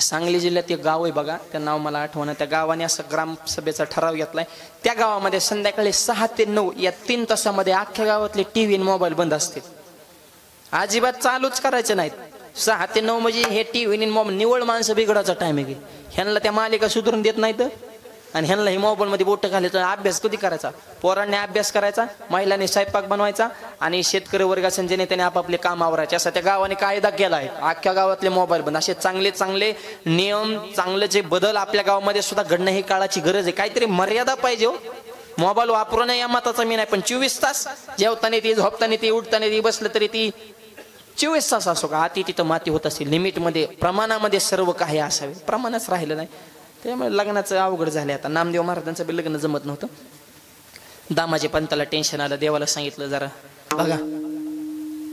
सांगली जिल्ह्यात एक गाव आहे बघा, त्या नाव मला आठवणं. त्या गावाने असं ग्रामसभेचा ठराव घेतलाय. त्या गावामध्ये संध्याकाळी 6 ते 9 या 3 तासामध्ये अख्ख्या गावातले टीव्ही आणि मोबाईल बंद असते. अजिबात चालूच करायचे नाहीत. 6 ते 9 म्हणजे हे टीव्ही आणि मोबाईल निवड माणसं बिघडायचा टाइम आहे. ह्यांना त्या मालिका सुधरून देत नाहीत आणि ह्यांना हे मोबाईल मध्ये बोट घालायचं. अभ्यास कधी करायचा? पोरांनी अभ्यास करायचा, महिलांनी स्वयंपाक बनवायचा आणि शेतकरी वर्ग संजयने त्याने आपापले काम आवरायचे. असा त्या गावाने कायदा केला आहे. अख्ख्या गावातले मोबाईल बंद. असे चांगले चांगले नियम, चांगले जे बदल आपल्या गावामध्ये सुद्धा घडणं ही काळाची गरज आहे. काहीतरी मर्यादा पाहिजे हो. मोबाईल वापरू नये या मताचा मी नाही, पण 24 तास जेवताना ती, झोपताना ती, उठताना ती, बसलं तरी ती 24 तास असो का, अति तिथं माती होत असेल. लिमिटमध्ये, प्रमाणामध्ये सर्व काही असावे. प्रमाणच राहिलं नाही, त्यामुळे लग्नाचं अवघड झालं. आता नामदेव महाराजांचं बी लग्न जमत नव्हतं. दामाजी पंताला टेन्शन आलं. देवाला सांगितलं जरा बघा,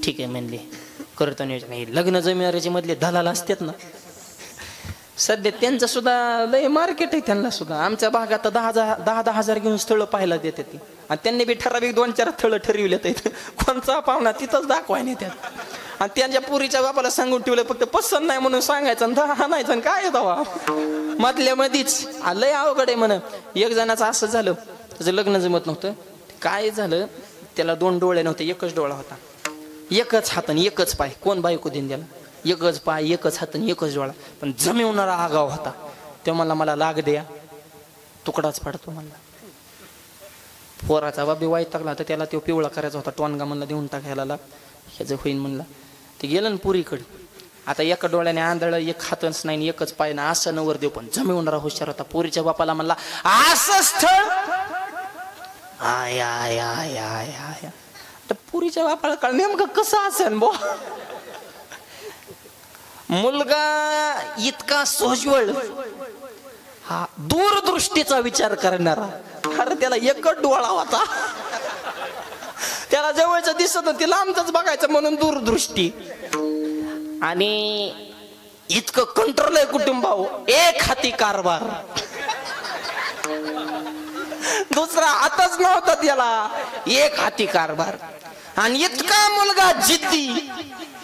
ठीक आहे म्हणले, करतो नियोजन. हे लग्न जमिनाचे मधले दलाल असतात ना, सध्या त्यांचं सुद्धा लय मार्केट आहे. त्यांना सुद्धा आमच्या भागात 10,000 घेऊन स्थळं पाहायला देते ती. आणि त्यांनी बी ठराविक 2-4 स्थळं ठरविलेत. कोणचा पाहुणा तिथंच दाखवाय त्यात. आणि त्यांच्या पुरीच्या बापाला सांगून ठेवलं, फक्त पसंत नाही म्हणून सांगायचं आणि आणायचं. आणि काय दवा मधल्या मधीच लय अवघड आहे म्हण. एक जणाचं असं झालं, त्याचं लग्न जमत नव्हतं. काय झालं, त्याला 2 डोळे नव्हते, एकच डोळा होता, एकच हात आणि एकच पाय. कोण बायको देईन त्याला? एकच पाय, एकच हात आणि एकच डोळा. पण जमिवणारा आगाव होता. तेव्हा मला लाग द्या, तुकडाच पडतो म्हणला. पोराचा बाबी वाईट टाकला तर त्याला तो पिवळा करायचा होता. टोनगा म्हणला देऊन टाकायला लाग, ह्याचं होईन म्हणला. ते गेलं ना पुरीकडे. आता एका डोळ्याने आंधळ, एक हातच नाही, एकच पाय ना, असं नवर देव. पण जमिवणारा हुशार होता. पुरीच्या बापाला म्हणला असं स्थळ. I I I I I. तर पुरीच्या बापाला कळ नेमकं कसं असेल बो. मुलगा इतका सोज्वळ, हा दूरदृष्टीचा विचार करणारा. अरे त्याला एकच डोळा होता, त्याला जवळचं दिसत होती, लांबच बघायचं म्हणून दूरदृष्टी. आणि इतकं कंट्रोल आहे कुटुंबावर. एक हाती कारभार, दुसरा हातच नव्हता त्याला, एक हाती कारभार. आणि इतका मुलगा जिद्दी,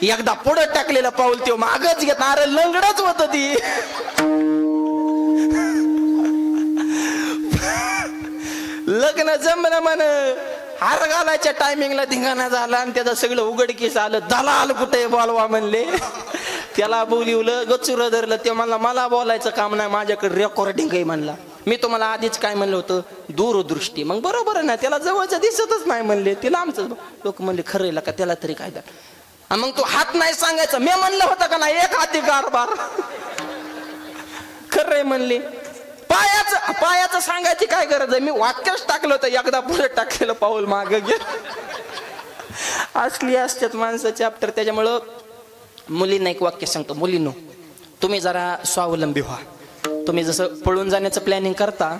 एकदा पुढे टाकलेलं पाऊल ते मागच घेत. अरे लंगडच होत ती. लग्न जमलं म्हण, हार घालायच्या टायमिंगला धिंगाणा झाला आणि त्याचं सगळं उघडकीस आलं. दलाल कुठे बोलवा म्हणले. त्याला बोलिवलं, गचुर धरलं. ते म्हणला मला बोलायचं काम नाही, माझ्याकडे रेकॉर्डिंग आहे म्हणला. मी तुम्हाला आधीच काय म्हणलं होतं, दूरदृष्टी. मग बरोबर आहे ना, त्याला जवळचं दिसतच नाही म्हणले, तिला आमचं. लोक म्हणले खरं का, त्याला तरी काय द्या. मग तू हात नाही सांगायचं, मी म्हणलं होतं का नाही, एक हाती कारभार. खरंय म्हणले. पायाचं सांगायची काय गरज आहे, मी वाक्यच टाकलं होतं, एकदा पुढे टाकलेलं पाऊल मागे घे. असली असतात माणसं चॅप्टर. त्याच्यामुळं मुलींना एक वाक्य सांगतो, मुलींनो तुम्ही जरा स्वावलंबी व्हा. तुम्ही जसं पळून जाण्याचं प्लॅनिंग करता,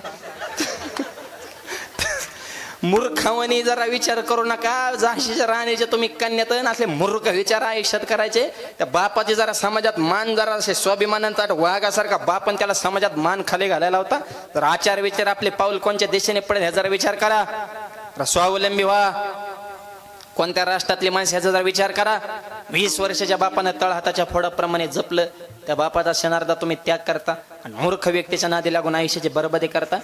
मूर्खावणी जरा विचार करू नका. झाशीच्या राणीचे तुम्ही कन्यात असले मूर्ख विचार आयुष्यात करायचे. त्या बापाची जरा समाजात मान, जरा असे स्वाभिमानांचा वाघासारखा बाप आणि त्याला समाजात मान खाली घालायला होता. तर आचार विचार आपले पाऊल कोणत्या दिशेने पडेल ह्याचा जरा विचार करा. स्वावलंबी व्हा. कोणत्या राष्ट्रातली माणसं ह्याचा जरा विचार करा. 20 वर्षाच्या बापानं तळहाताच्या फोडाप्रमाणे जपलं, त्या बापाचा क्षणार्धा तुम्ही त्याग करता आणि मूर्ख व्यक्तीच्या नादी लागून आयुष्याची बरबादी करता.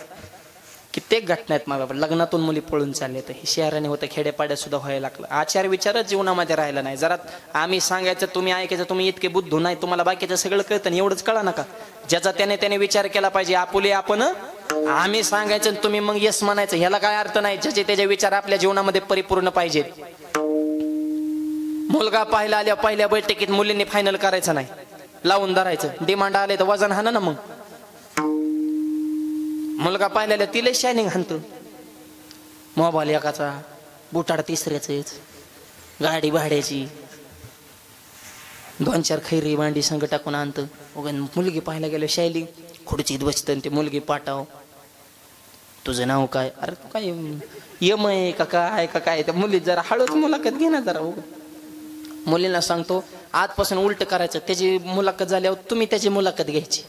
कित्येक घटना आहेत माझ्या लग्नातून मुली पळून चालले. तर हे शहराने होतं, खेडेपाड्यात सुद्धा व्हायला लागलं. आचार विचारच जीवनामध्ये राहिला नाही. जरा आम्ही सांगायचं, तुम्ही ऐकायचं. तुम्ही इतके बुद्धू नाही, तुम्हाला बाकीचं सगळं कळतं, एवढंच कळा नका. ज्याचा त्याने विचार केला पाहिजे. आपुले आपण, आम्ही सांगायचं तुम्ही मग यस म्हणायचं, ह्याला काय अर्थ नाही. ज्याचे त्याचे विचार आपल्या जीवनामध्ये परिपूर्ण पाहिजेत. मुलगा पाहायला आल्या पहिल्या बैठकीत मुलींनी फायनल करायचं नाही, लावून धरायचं. डिमांड आले तर वजन हाणं ना. मग मुलगा पाहिलेला तिला शायनिंग हाणतो. मोबाईल एकाचा, बुटाड तिसऱ्याच, गाडी भाड्याची, 2-4 खैरी भांडी संग टाकून आणतं. मुलगी पाहायला गेलं शायलिंग, खुर्चीत बसतं. ते मुलगी पाठाव, तुझं नाव काय? अरे तू काय यम आहे का काय का काय? त्या मुली जरा हळूच मुलाखत घे ना जरा. मुलींना सांगतो आजपासून उलट करायचं. त्याची मुलाखत झाल्यावर तुम्ही त्याची मुलाखत घ्यायची,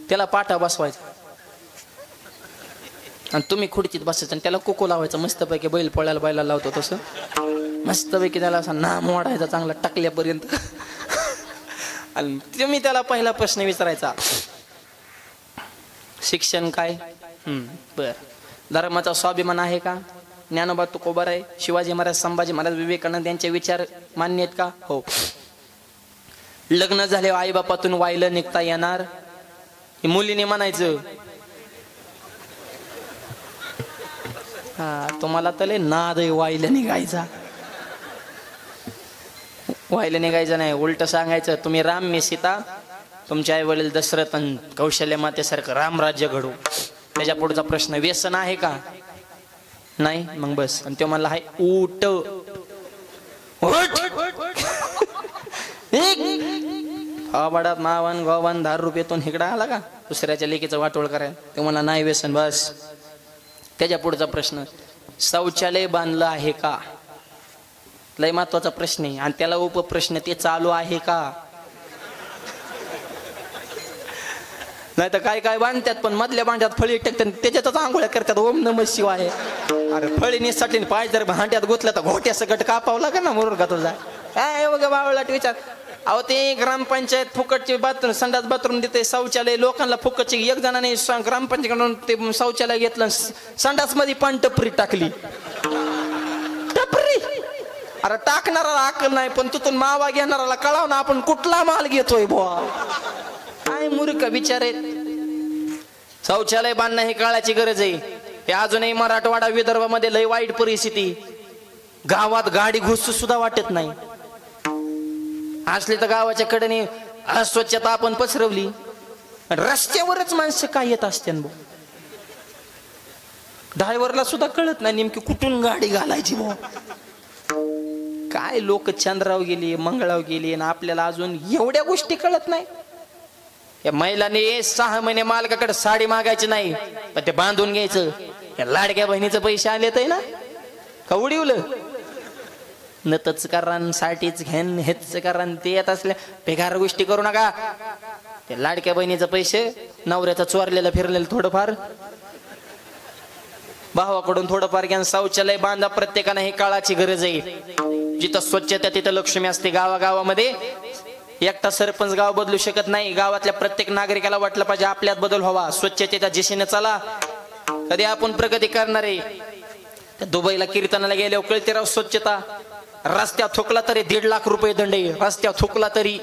त्याला पाठा बसवायचा आणि तुम्ही खुर्चीत बसायचं आणि त्याला कोको लावायचं मस्तपैकी. बैल पोळ्याला बैला लावतो तसं मस्तपैकी त्याला असा नाम वाढायचा चांगला टाकल्यापर्यंत. आणि तुम्ही त्याला पहिला प्रश्न विचारायचा, शिक्षण काय? बर. धर्माचा स्वाभिमान आहे का? ज्ञानोबा तुकोबाराय, शिवाजी महाराज, संभाजी महाराज, विवेकानंद यांचे विचार मान्य आहेत का? हो. लग्न झाले आई बापातून वायलं निघता येणार? मुलीने म्हणायचं हा तुम्हाला तर नाद वायलं निघायचा. वायलं निघायचं नाही, उलट सांगायचं तुम्ही राम मी सीता, तुमचे आई वडील दशरथ आणि कौशल्य मातेसारखं रामराज्य घडू. त्याच्या पुढचा प्रश्न, व्यसन आहे का? नाही. मग बस. आणि तो म्हणला हाय उठ वाडात मावन गोवन 10 रुपयेतून इकडं आला का दुसऱ्याच्या लेकीचं वाटोळ करायला? ते म्हणला नाही व्यसन. बस. त्याच्या पुढचा प्रश्न, शौचालय बांधलं आहे का? लय महत्वाचा प्रश्न आहे. आणि त्याला उपप्रश्न, ते चालू आहे का? नाही तर काय काय बांधतात पण मधल्या भांड्यात फळी टाकतात, त्याच्यातच आंघोळ्या करतात. ओम नमः शिवाय. अरे फळीनीसाठी पाय जर भांड्यात गुतलं तर घोट्या सकट कापावं का ना मुरुगा तुझा. काय बघा बावळाट विचार. अहो ते ग्रामपंचायत फुकटचे बाथरूम, संडास बाथरूम देते, शौचालय लोकांना फुकटचे. एक जणाने ग्रामपंचायत ते शौचालय घेतलं, संडास मध्ये पण टपरी टाकली. टपरी? अरे टाकणारा अक्कल नाही पण तिथून मावा घेणाराला कळाव ना आपण कुठला माल घेतोय बुवा. काय मूर्ख विचार आहेत. शौचालय बांधणं ही काळाची गरज आहे. हे अजूनही मराठवाडा विदर्भामध्ये लय वाईट परिस्थिती. गावात गाडी घुसू सुद्धा वाटत नाही. असली तर गावाच्या कडेने अस्वच्छता आपण पसरवली. रस्त्यावरच माणसं काय येत असते. ड्रायव्हरला सुद्धा कळत नाही नेमकी कुठून गाडी घालायची बुवा. काय लोक चंद्रावर गेली, मंगळावर गेली आणि आपल्याला अजून एवढ्या गोष्टी कळत नाही. या महिलांनी 6 महिने मालकाकडे साडी मागायची नाही पण ते बांधून घ्यायचं. या लाडक्या बहिणीचे पैसे आलेत आहे ना का उडीवलं? नतच कारण साठीच घेन हेच कारण ते येत असल्या बेकार गोष्टी करू नका. ते लाडक्या बहिणीचे पैसे नवऱ्याचा चोरलेला फिरलेलं थोडंफार भावाकडून थोडंफार घ्या. शौचालय बांधा. प्रत्येकाने ही काळाची गरज आहे. जिथं स्वच्छता तिथं लक्ष्मी असते. गावागावामध्ये एकटा सरपंच गाव बदलू शकत नाही. गावातल्या प्रत्येक नागरिकाला वाटलं पाहिजे आपल्यात बदल व्हावा. स्वच्छतेच्या दिशेने चला. कधी आपण प्रगती करणार आहे. दुबईला कीर्तनाला गेल्यावर कळते राव स्वच्छता. रस्त्यात थुकला तरी 1.5 लाख रुपये दंड आहे. रस्त्यात थुकला तरी.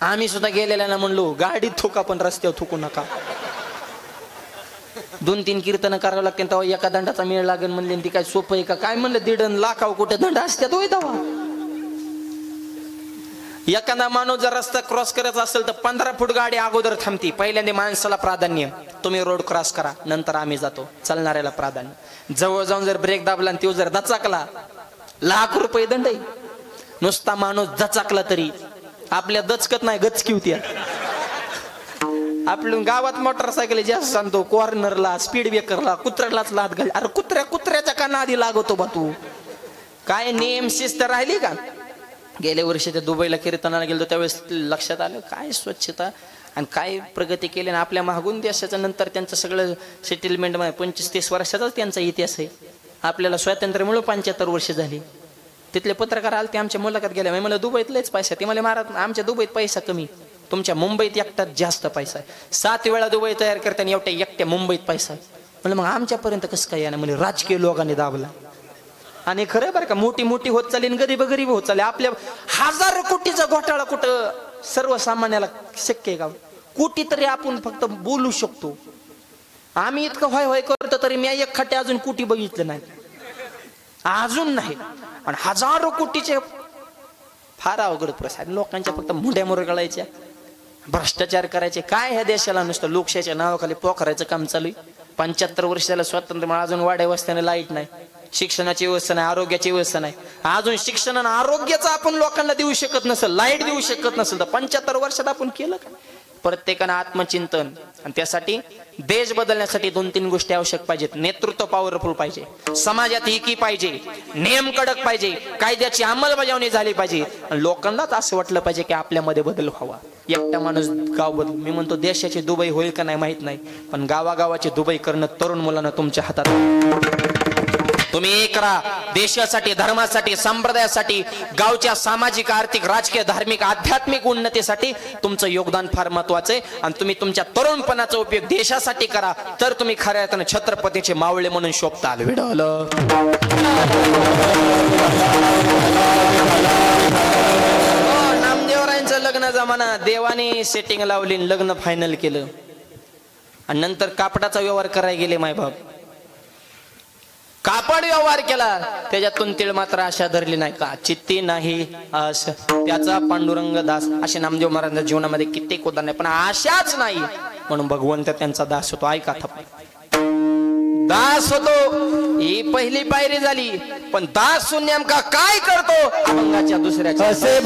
आम्ही सुद्धा गेलेल्या ना म्हणलो गाडीत थुका पण रस्त्यावर थुकू नका. 2-3 कीर्तन करावं लागते तेव्हा एका दंडाचा मेळ लागेल म्हणले. ती काय सोपं आहे का? काय म्हणलं 1.5 लाखावर कुठे दंड असतात होय तेव्हा. एखादा माणूस जर रस्ता क्रॉस करायचा असेल तर 15 फूट गाडी अगोदर थांबती. पहिल्यांदा माणसाला प्राधान्य. तुम्ही रोड क्रॉस करा नंतर आम्ही जातो. चालणाऱ्याला प्राधान्य. जवळ जाऊन जर ब्रेक दाबला आणि तो जर दचाकला लाख रुपये दंड आहे. नुसता माणूस दचाकला तरी. आपल्या दचकत नाही गचकी होती. आपल्या गावात मोटरसायकल जास्त सांगतो कॉर्नरला स्पीड ब्रेकरला कुत्र्यालाच लात घाल. अरे कुत्र्याच्या काना आधी लागतो बा तू. काय नियम शिस्त राहिली का? गेल्या वर्षी ते दुबईला कीर्तनाला गेलो त्यावेळेस लक्षात आलं काय स्वच्छता आणि काय प्रगती केली. आणि आपल्या मागून देशाच्या नंतर त्यांचं सगळं सेटलमेंट 25-30 वर्षाचाच त्यांचा इतिहास आहे. आपल्याला स्वातंत्र्य मिळून 75 वर्ष झाली. तिथले पत्रकार आले ते आमच्या मुलाखत गेल्या. मला दुबईत लयच पैसा. ते मला महाराज आमच्या दुबईत पैसा कमी, तुमच्या मुंबईत एकटाच जास्त पैसा आहे. 7 वेळा दुबई तयार करताना एकट्या मुंबईत पैसा आहे. म्हणलं मग आमच्यापर्यंत कसं काय यानं? म्हणजे राजकीय लोकांनी दाबला. आणि खरं बरं का मोठी मोठी होत चालली गरीब होत चालली. आपल्या 1000 कोटीचा घोटाळा कुठं सर्वसामान्याला शक्य आहे का? कोटी तरी आपण फक्त बोलू शकतो. आम्ही इतकं होय होय करतो तरी मी एक खट्टे अजून कोटी बघितलं नाही. अजून नाही. आणि 1000 कोटीचे फार अवघड प्रसाद. लोकांच्या फक्त मुंड्या मुरगळायच्या, भ्रष्टाचार करायचे. काय ह्या देशाला नुसतं लोकशाहीच्या नावाखाली पोखरायचं काम चालू आहे. 75 वर्षाला स्वातंत्र्य मला अजून वाड्या वस्त्याने लाईट नाही, शिक्षणाची व्यवस्था नाही, आरोग्याची व्यवस्था नाही. अजून शिक्षण आणि आरोग्याचं आपण लोकांना देऊ शकत नसेल, लाईट देऊ शकत नसेल तर 75 वर्षात आपण केलं का? प्रत्येकानं आत्मचिंतन. आणि त्यासाठी देश बदलण्यासाठी 2-3 गोष्टी आवश्यक पाहिजेत. नेतृत्व पॉवरफुल पाहिजे, समाजात एकी पाहिजे, नियम कडक पाहिजे, कायद्याची अंमलबजावणी झाली पाहिजे. लोकांनाच असं वाटलं पाहिजे की आपल्यामध्ये बदल व्हावा. एकटा माणूस गाव बदल. मी म्हणतो देशाची दुबई होईल का नाही माहित नाही, पण गावागावाची दुबई करणं तरुण मुलांना तुमच्या हातात. तुम्ही एक राहा. देशासाठी, धर्मासाठी, संप्रदायासाठी, गावच्या सामाजिक, आर्थिक, राजकीय, धार्मिक, आध्यात्मिक उन्नतीसाठी तुमचं योगदान फार महत्वाचं आहे. आणि तुम्ही तुमच्या तरुणपणाचा उपयोग देशासाठी करा, तर तुम्ही खऱ्या अर्थाने छत्रपतीचे मावळे म्हणून शोभताल. विडवलं. नामदेवरायांचं लग्न जमाना, देवाने सेटिंग लावली, लग्न फायनल केलं आणि नंतर कापडाचा व्यवहार करायला गेले मायबाप. कापड व्यवहार केला, त्याच्यातून तीळ मात्र आशा धरली नाही का, चित्ती नाही आश त्याचा पांडुरंग दास. असे नामदेव महाराजांच्या जीवनामध्ये कित्येक उदाहरण आहे, पण आशाच नाही म्हणून भगवंत त्यांचा दास होतो. ऐका, दास होतो ही पहिली पायरी झाली, पण दास नेमका काय करतो अभंगाच्या दुसऱ्याच्या. असे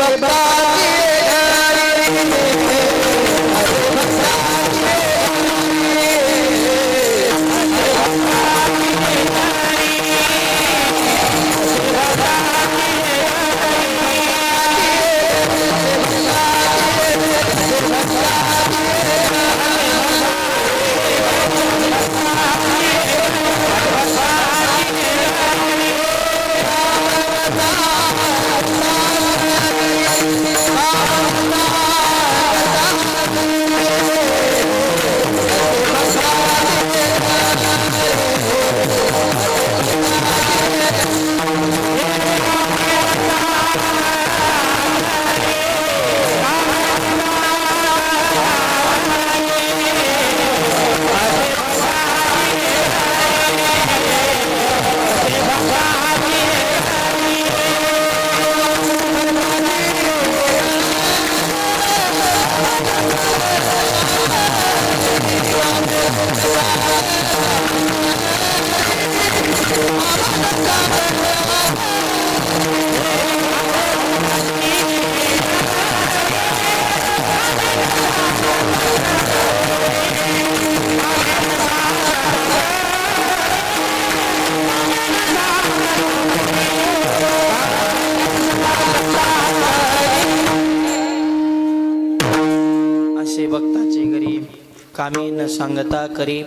कामी न सांगता करी.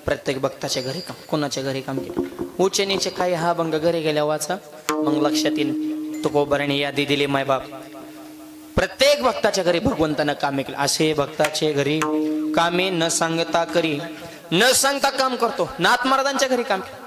प्रत्येक भक्ताच्या घरी काम, कोणाच्या घरी काम केलं. उच्च नीचे काही हा भंग घरी गेल्या वाचा, मग लक्षात येईल तुकोबाराने यादी दिली मायबाप. प्रत्येक भक्ताच्या घरी भगवंतानं कामे केलं. असे भक्ताचे घरी कामे न सांगता करी, न सांगता काम करतो. नाथ महाराजांच्या घरी काम केलं.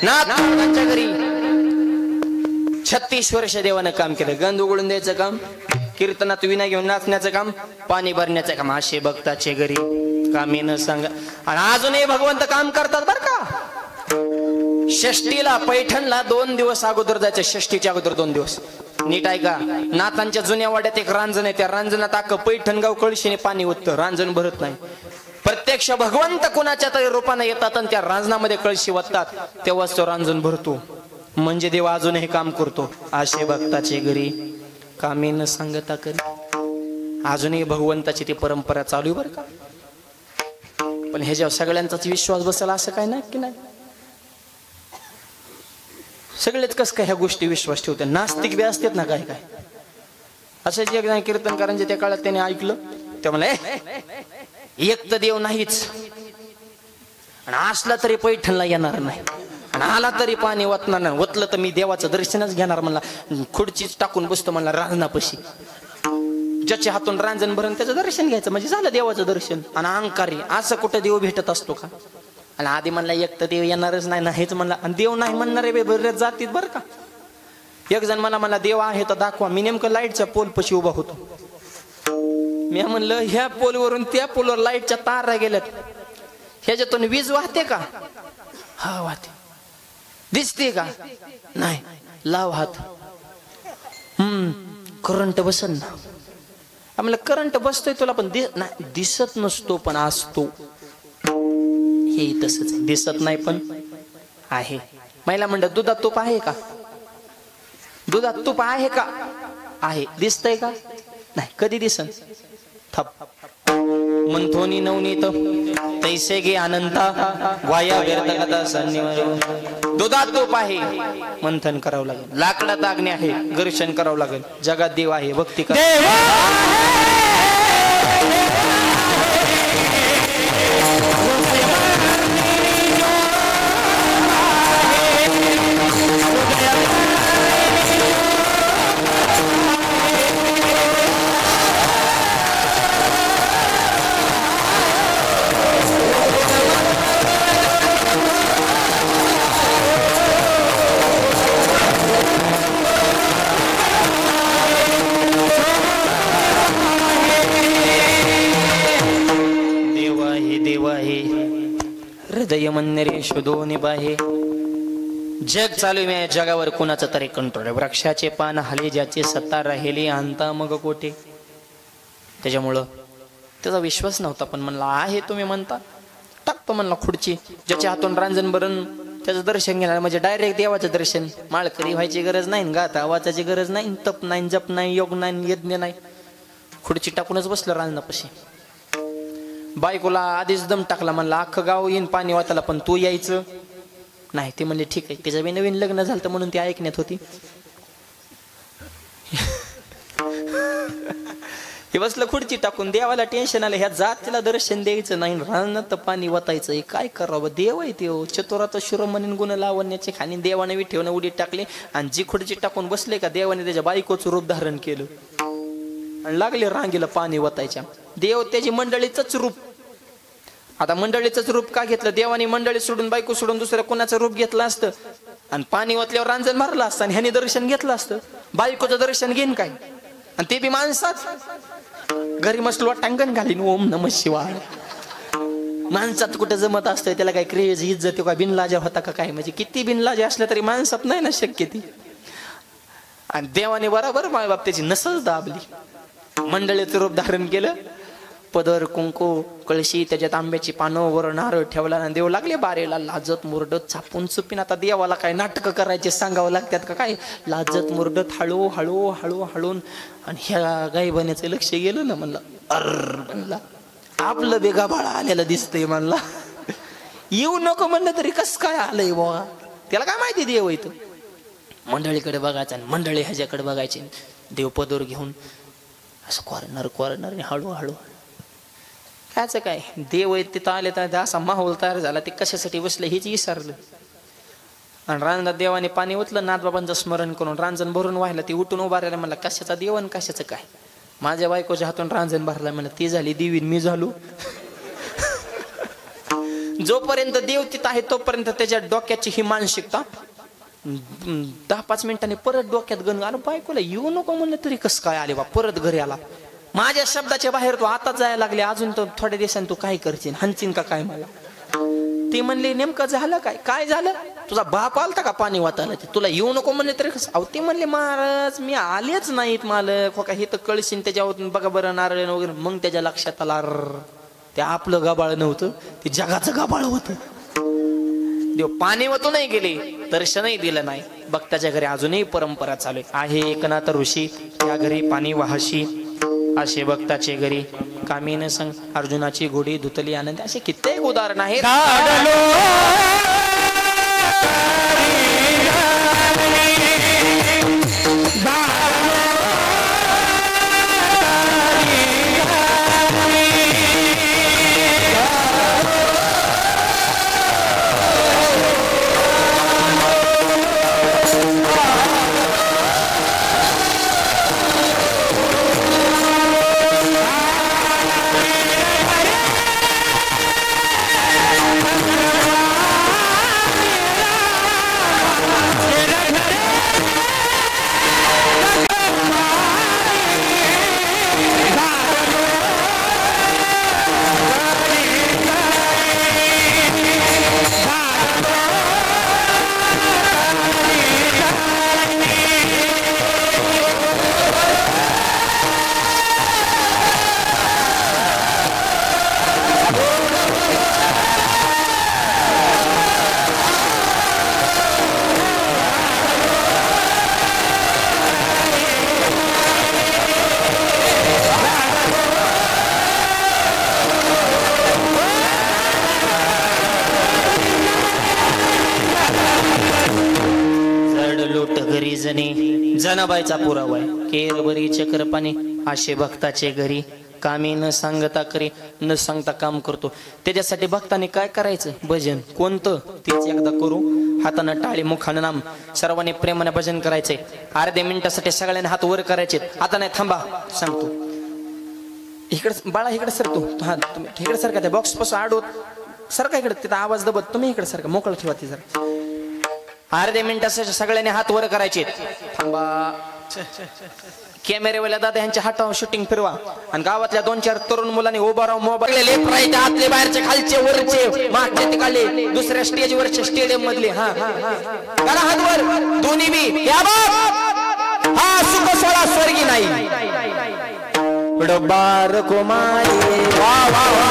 नाथांच्या घरी 36 वर्ष देवानं काम केलं. गंध उघडून द्यायचं काम, कीर्तनात विना घेऊन नाचण्याचं काम, पाणी भरण्याचं काम. असे भक्ताचे घरी कामी न सांगा. आणि अजूनही भगवंत काम करतात बर का. षष्टीला पैठणला 2 दिवस अगोदर जायचं. षष्टीच्या अगोदर 2 दिवस. नीट ऐका, नाथांच्या जुन्या वाड्यात एक रांजण आहे, त्या रांजणात अख्खं पैठण गाव कळशीने पाणी ओततं, रांजण भरत नाही. प्रत्यक्ष भगवंत कुणाच्या तरी रूपाने येतात आणि त्या रांजणामध्ये कळशी वतात, तेव्हाच तो रांजण भरतो. म्हणजे देव अजूनही काम करतो. असे भक्ताचे घरी कामी न सांगता करी. अजूनही भगवंताची ती परंपरा चालू आहे बर का. पण ह्याच्यावर सगळ्यांचाच विश्वास बसला असं काय नाही की नाही. सगळेच कस काय ह्या गोष्टी विश्वास ठेवते. नास्तिक बी असतात ना काय काय. असंच एक कीर्तनकारांच्या त्या काळात त्याने ऐकलं, ते म्हणले एक तर देव नाहीच, आणि असला तरी पैठणला येणार नाही, आणि आला तरी पाणी वतणार नाही. वतलं तर मी देवाचं दर्शनच घेणार म्हणला. खुर्चीच टाकून बसतो म्हणला रांजणापाशी. ज्याच्या हातून रांजण भरून त्याचं दर्शन घ्यायचं म्हणजे झालं देवाचं दर्शन. आणि अहंकारी असं कुठं देव भेटत असतो का. आणि आधी म्हणला एक तर देव येणारच नाही, हेच म्हणला. आणि देव नाही म्हणणारे बरेच जातीत बरं का. एक जण मला देव आहे तर दाखवा. मी नेमकं लाईटच्या पोल पशी उभा होतो. मी म्हणलं ह्या पोलवरून त्या पोलवर लाईटच्या तारा गेल्यात. ह्याच्यातून वीज वाहते का? हा वाहते. दिसते का? नाही. लाव हात. करंट बसन ना. आम्हाला करंट बसतोय तुला पण नाही दिसत नसतो पण असतो. हे तसंच दिसत नाही पण आहे. महिला म्हणतात दुधात तूप आहे का? दुधात तूप आहे का? आहे. दिसतंय का? नाही. कधी दिसन? थप मंथोनी नवनीत तैसे गे अनंता वाया व्यर्थ कथा सन्निवार. दुधात तूप आहे. मंथन करावं लागेल. लाकडात अग्नी आहे. घर्षण करावं लागेल. जगात देव आहे. भक्ती कर. हृदय मंदिरे शोधो निभाहे. जग चालू आहे. जगावर कुणाचं तरी कंट्रोल आहे. वृक्षाचे पान हले ज्याची सत्ता राहिली आणता मग कोठे. त्याच्यामुळं त्याचा विश्वास नव्हता पण म्हणला आहे तुम्ही म्हणता टाकतो म्हणला खुर्ची. ज्याच्या हातून रांजण भरून त्याचं दर्शन घेणार म्हणजे डायरेक्ट देवाचं दर्शन. माळकरी व्हायची गरज नाही, गाथा वाचायची गरज नाही, तप नाही, जप नाही, योग नाही, यज्ञ नाही. खुर्ची टाकूनच बसलं रांजणापाशी. बायकोला आधीच दम टाकला. म्हणला अख्खं गाव येईन पाणी वाचायला पण तू यायचं नाही. ते म्हणले ठीक आहे. त्याचं नवीन लग्न झालं म्हणून ती ऐकण्यात होती. हे बसलं खुर्ची टाकून. देवाला टेन्शन आलं. ह्या जातीला दर्शन द्यायचं नाही, रानात पाणी वाचायचं. काय करावं? देव आहे ते. चतुरात शिरोमणीन गुण लावण्याचे खाणी देवाने विठेवणं उडीत टाकले. आणि जी खुर्ची टाकून बसले का देवाने त्याच्या बायकोचं रूप धारण केलं आणि लागले रांगेला पाणी वाचायच्या. देव त्याची मंडळीचंच रूप. आता मंडळीचंच रूप का घेतलं? देवानी मंडळी सोडून बायको सोडून दुसऱ्या कोणाचं रूप घेतलं असतं आणि पाणी वाचल्यावर रांजण मारलं असतं आणि ह्याने दर्शन घेतलं असतं. बायकोचं दर्शन घेईन काय? आणि ते बी माणसाच. घरी मस्त वाटांगण घालीन ओम नमः शिवाय. माणसात कुठं जमत असतंय त्याला काय क्रेज इज्जत का बिनलाजा होता का काय? म्हणजे किती बिनलाजा असल्या तरी माणसात नाही ना शक्य ती. आणि देवाने बरोबर माय बाप त्याची नसच दाबली. मंडळीचं रूप धारण केलं. पदर कुंकू कळशी त्याच्यात आंब्याची पानं वर नारळ ठेवला आणि देव लागले बारेला लाजत मुरडत चापून चुपीन. आता देवाला काय नाटकं करायचे सांगावं लागतात का काय? लाजत मुरडत हळू हळू हळू हळून. आणि ह्या गायबाण्याचं लक्ष गेलं ना. म्हणला म्हणला आपलं बेगा बाळा आलेलं दिसतंय. म्हणला येऊ नको म्हणलं तरी कस काय आलंय बाबा? त्याला काय माहिती देव येतो. मंडळीकडे बघायचं आणि मंडळी ह्याच्याकडे बघायचे. देव पदर घेऊन असं कॉर्नर हळूहळू. कायचं काय देव आहे तिथं आले तर असा माहोल तयार झाला. ते कशासाठी बसले हेच विसरलं. आणि रांजणात देवाने पाणी ओतलं. नाथबाबांचं स्मरण करून रांजण भरून व्हायला. ती उठून उभा राहिला. म्हणला कशाचा देव आणि कशाचं काय? माझ्या बायकोच्या हातून रांजण भरला. म्हणलं ती झाली देवीन मी झालो. जोपर्यंत देव तिथं आहे तोपर्यंत त्याच्या डोक्याची ही मानसिकता. 10-5 मिनिटांनी परत डोक्यात गण आलं. बायकोला येऊ नको म्हणलं तरी कसं काय आले बा? परत घरी आला. माझ्या शब्दाच्या बाहेर तू आता जायला लागले. अजून तर थोड्या दिवसांनी तू काय करशील? हानचीन का काय मला? ती म्हणली नेमकं झालं काय? काय झालं? तुझा बाप आलता का पाणी वाचायला? तुला येऊ नको म्हणले तरी कसं? अहो ते म्हणले महाराज मी आलेच नाहीत मालक. हो का हे तर कळशीन त्याच्यावर बघा बरं नारळ वगैरे. मग त्याच्या लक्षात आला ते आपलं गबाळ नव्हतं, ते जगाचं गबाळ होतं. देव पाणी वाचू नाही गेले, दर्शनही दिलं नाही. भक्ताच्या घरी अजूनही परंपरा चालू आहे. एकनाथ ऋषी त्या घरी पाणी वाहशी असे भक्ताचे घरी कामीन संग अर्जुनाची घोडी धुतली आनंद. असे कित्येक उदाहरण आहेत. जनी जनाबाईचा पुरावा आहे. केरबरी चक्रपाणी आशे भक्ताचे घरी, कामी न सांगता करी, न सांगता काम करतो. त्याच्यासाठी भक्तांनी काय करायचं? भजन. कोणतं? तेच एकदा करू. हातानं टाळी, मुखानं नाम, सर्वांनी प्रेमाने भजन करायचंय. अर्ध्या मिनिटासाठी सगळ्यांनी हात वर करायचे. हाताने थांबा सांगतो. इकडे बाळा, इकडे सरतो. हा तुम्ही इकडे सारखा त्या बॉक्स पासून आडवत सारखा इकडे, तिथं आवाज दबत. तुम्ही इकडे सारखा मोकळं ठेवा ती जरा. अर्ध्या मिनिटासाठी सगळ्यांनी हात वर करायचे. थांबा. कॅमेरेवाल्या दादा यांच्या हातावर शूटिंग फिरवा आणि गावातल्या 2-4 तरुण मुलांनी उभा राहून मोबाईल लेफ्ट आतले बाहेरचे खालचे वरचे मागचे तिकडले दुसऱ्या स्टेज वरचे स्टेडियम मधले. हा करा हात वर दोन्ही बी. या बाप हा सुख सोळा स्वर्गी नाही बार कुमारी. वा वा वा.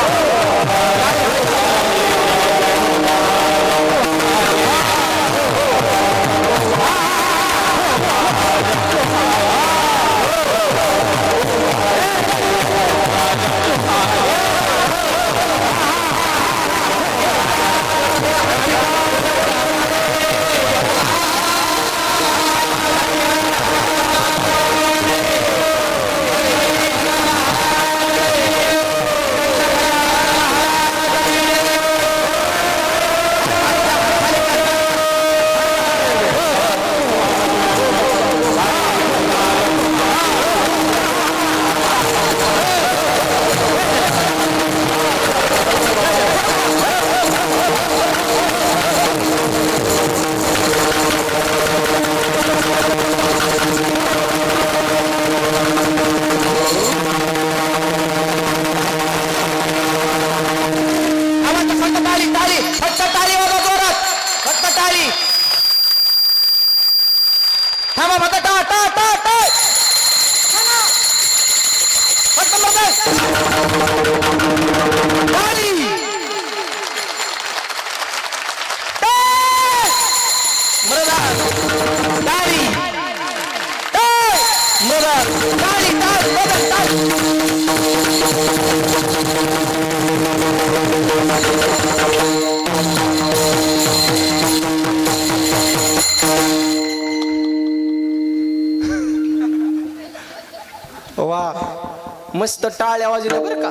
मस्त टाळ्या वाजल्या बरं का.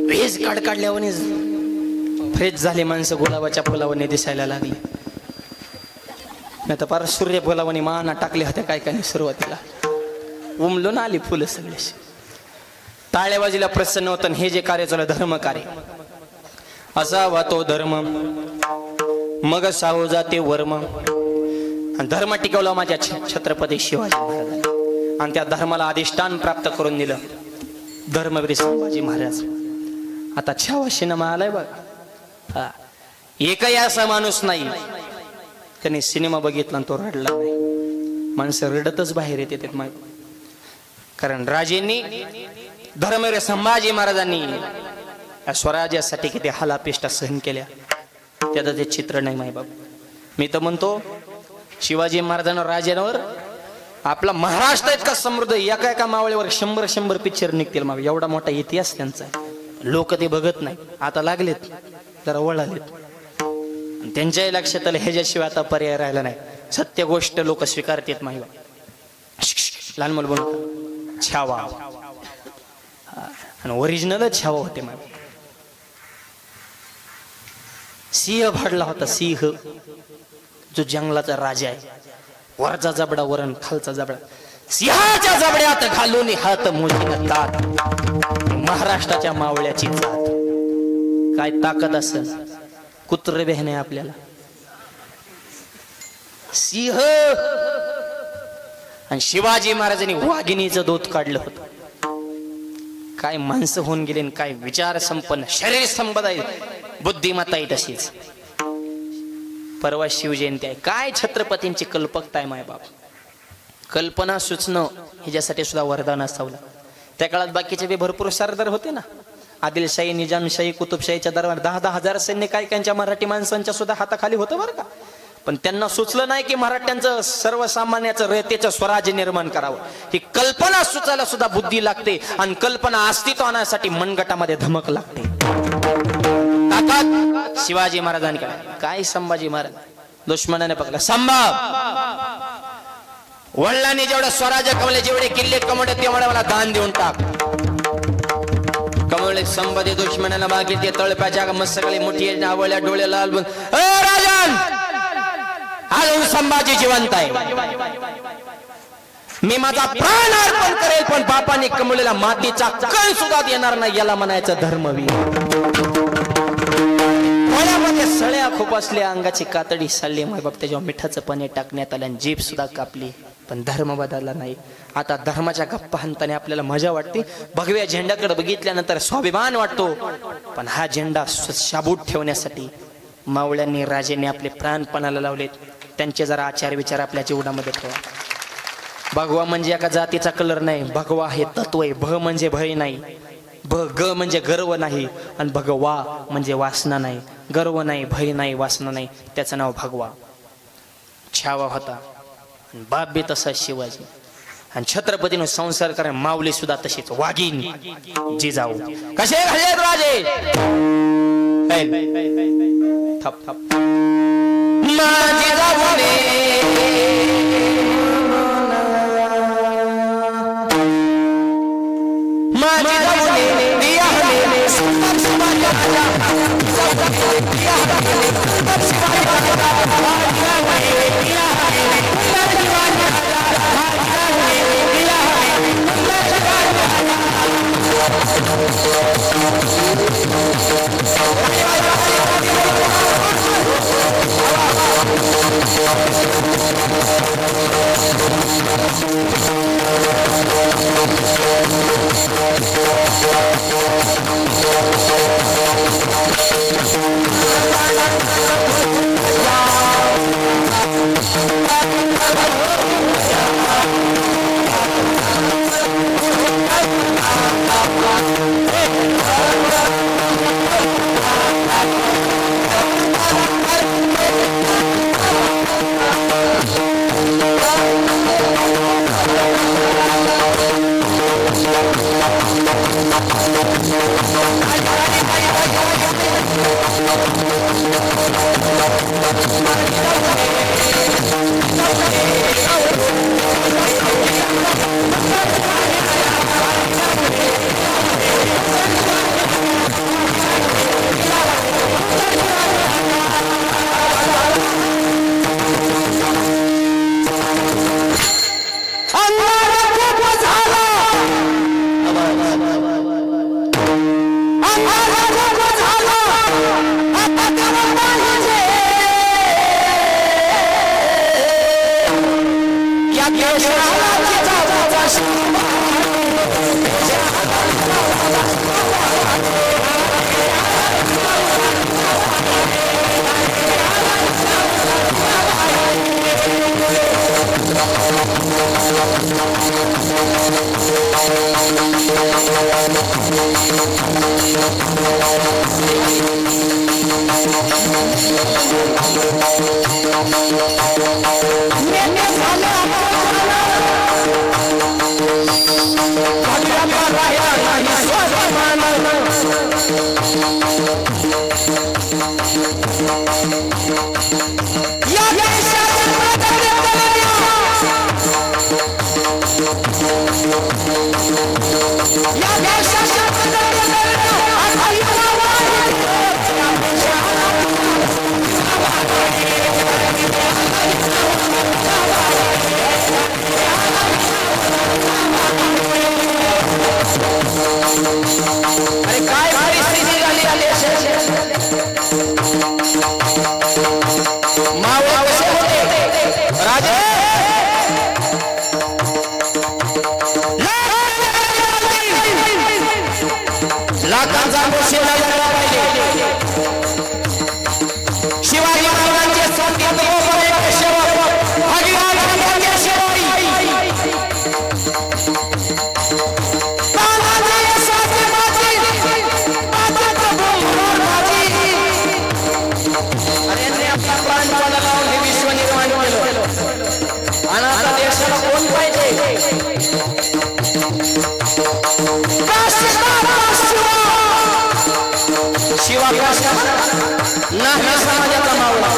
वेज काढल्यावाने फ्रेश झाले माणसं. गुलाबाच्या फुलावाने दिसायला लागली. नाही तर पार सूर्य फुलावाने माना टाकले होत्या काय काय सुरुवातीला. उमलून आली फुलं सगळे. टाळ्या वाजल्या प्रसन्न होतं. हे जे कार्य चालू धर्म कार्य असावा तो धर्म मग सावू जाते वर्म. आणि धर्म टिकवला माझ्या छत्रपती शिवाजी महाराजांनी आणि त्या धर्माला अधिष्ठान प्राप्त करून दिलं धर्मवीर संभाजी महाराज. आता 6वा सिनेमा आलाय बघा. एकही असा माणूस नाही त्याने सिनेमा बघितला तो रडला नाही. माणसं रडतच बाहेर येते. कारण राजेंनी धर्मवीर संभाजी महाराजांनी स्वराज्यासाठी किती हालापेष्टा सहन केल्या त्याचं ते चित्र नाही माय बाप. मी तर म्हणतो शिवाजी महाराजांना राजांवर आपला महाराष्ट्र इतका समृद्ध. एका एका मावळीवर 100 पिक्चर निघतील. माव एवढा मोठा इतिहास त्यांचा. लोक ते बघत नाही. आता लागलेत जरा वळालेत. त्यांच्याही लक्षात आलं ह्याच्याशिवाय आता पर्याय राहिला नाही. सत्य गोष्ट लोक स्वीकारतात माय बाप. लहान मुलं बोल छावा आणि ओरिजिनल छावा होते माय. सिंह भाडला होता. सिंह जो जंगलाचा राजा आहे. वरचा जबडा वरण खालचा जबडा. सिंहाच्या जबड्यात घालून हात मोजीन तात महाराष्ट्राच्या मावळ्याची जात. काय ताकद असेल. कुत्र बेहने आपल्याला. सिंह आणि शिवाजी महाराजांनी वाघिणीचं दूध काढलं होतं. काय माणसं होऊन गेले. काय विचार संपन्न शरीर संपदा बुद्धिमत्ता आहे तशीच. परवा शिवजयंती आहे. काय छत्रपतींची कल्पकता आहे माय बाप. कल्पना सुचणं ह्याच्यासाठी सुद्धा वरदान असावलं. त्या काळात बाकीचे बी भरपूर सरदार होते ना. आदिलशाही, निजामशाही, कुतुबशाहीच्या दरबार 10-10 हजार सैन्य काय कांच्या मराठी माणसांच्या सुद्धा हाताखाली होतं बरं का. पण त्यांना सुचलं नाही की मराठ्यांचं सर्वसामान्याचं रयतेचं स्वराज्य निर्माण करावं. ही कल्पना सुचायला सुद्धा बुद्धी लागते आणि कल्पना अस्तित्व आणण्यासाठी मनगटामध्ये धमक लागते. ताकद शिवाजी महाराजांकडे. काय संभाजी महाराज दुश्मनाने पकडला. संभा वडिलांनी जेवढं स्वराज्य कमवले, जेवढे किल्ले कमवले, तेवढे मला दान देऊन टाक. कमवले संबंधी दुश्मनाला मागितले, तळप्याच्या मस्तकाली मोठी आवळ्या डोळे लाल बन, राजन अजून संभाजी जिवंत आहे, मी माझा प्राण अर्पण करेल, पण बापाने कमवलेला मातीचा कण सुद्धा देणार नाही, याला म्हणायचं धर्मवीर. डोळ्यामध्ये सळ्या खूप असल्या, अंगाची कातडी साडली, माय बाप त्याच्यावर मिठाचं पाणी टाकण्यात आलं आणि जीभ सुद्धा कापली, पण धर्म बदलला नाही. आता धर्माच्या गप्पा हाणताना आपल्याला मजा वाटते, भगव्या झेंड्याकडे बघितल्यानंतर स्वाभिमान वाटतो, पण हा झेंडा शाबूत ठेवण्यासाठी मावळ्यांनी राजेने आपले प्राणपणाला लावलेत. त्यांचे जरा आचार विचार आपल्या जीवनामध्ये ठेवा. भगवा म्हणजे एका जातीचा कलर नाही, भगवा हे तत्व आहे. भ म्हणजे भय नाही, ग म्हणजे गर्व नाही, आणि भगवा म्हणजे वासना नाही. गर्व नाही, भय नाही, वासना नाही, त्याचं नाव भगवा. छावा होता, बाप बी तसा शिवाजी, आणि छत्रपतीने संसार करा, माऊली सुद्धा तशीच वाघीन जिजाऊ. कसे राजे थप थप समाजाचा मावळा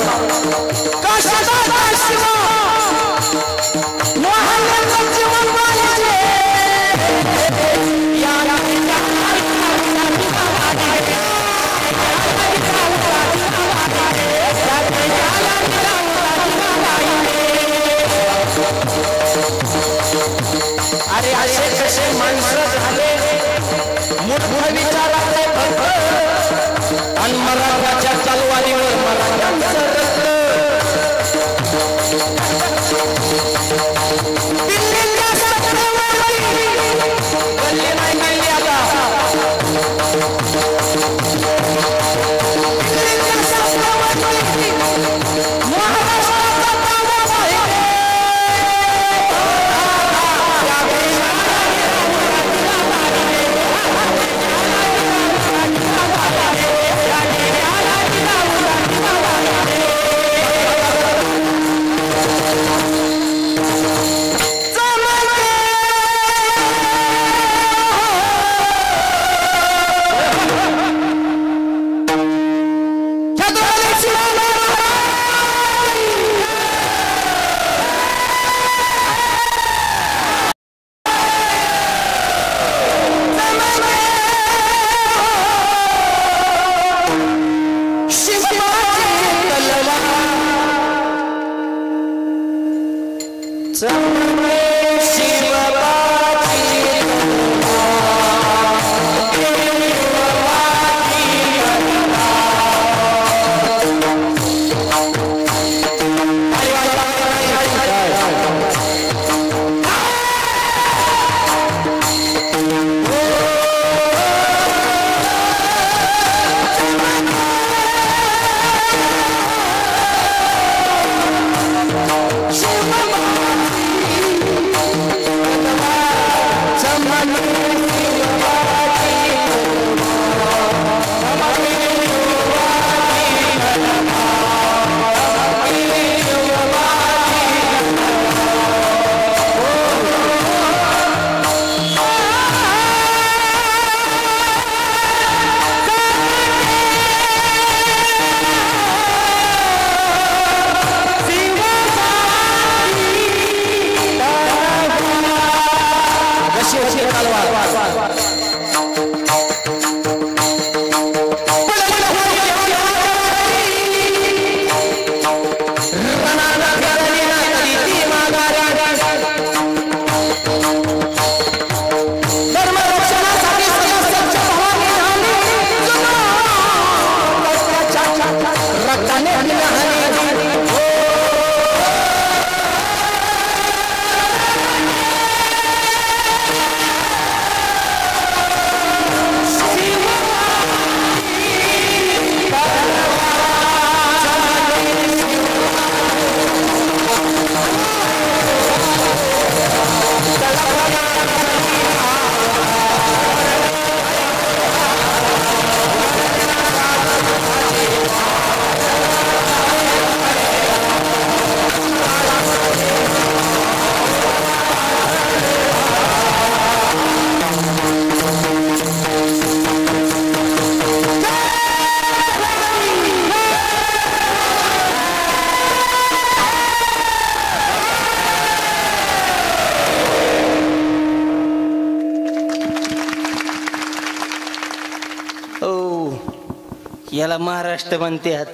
याला महाराष्ट्र म्हणतात.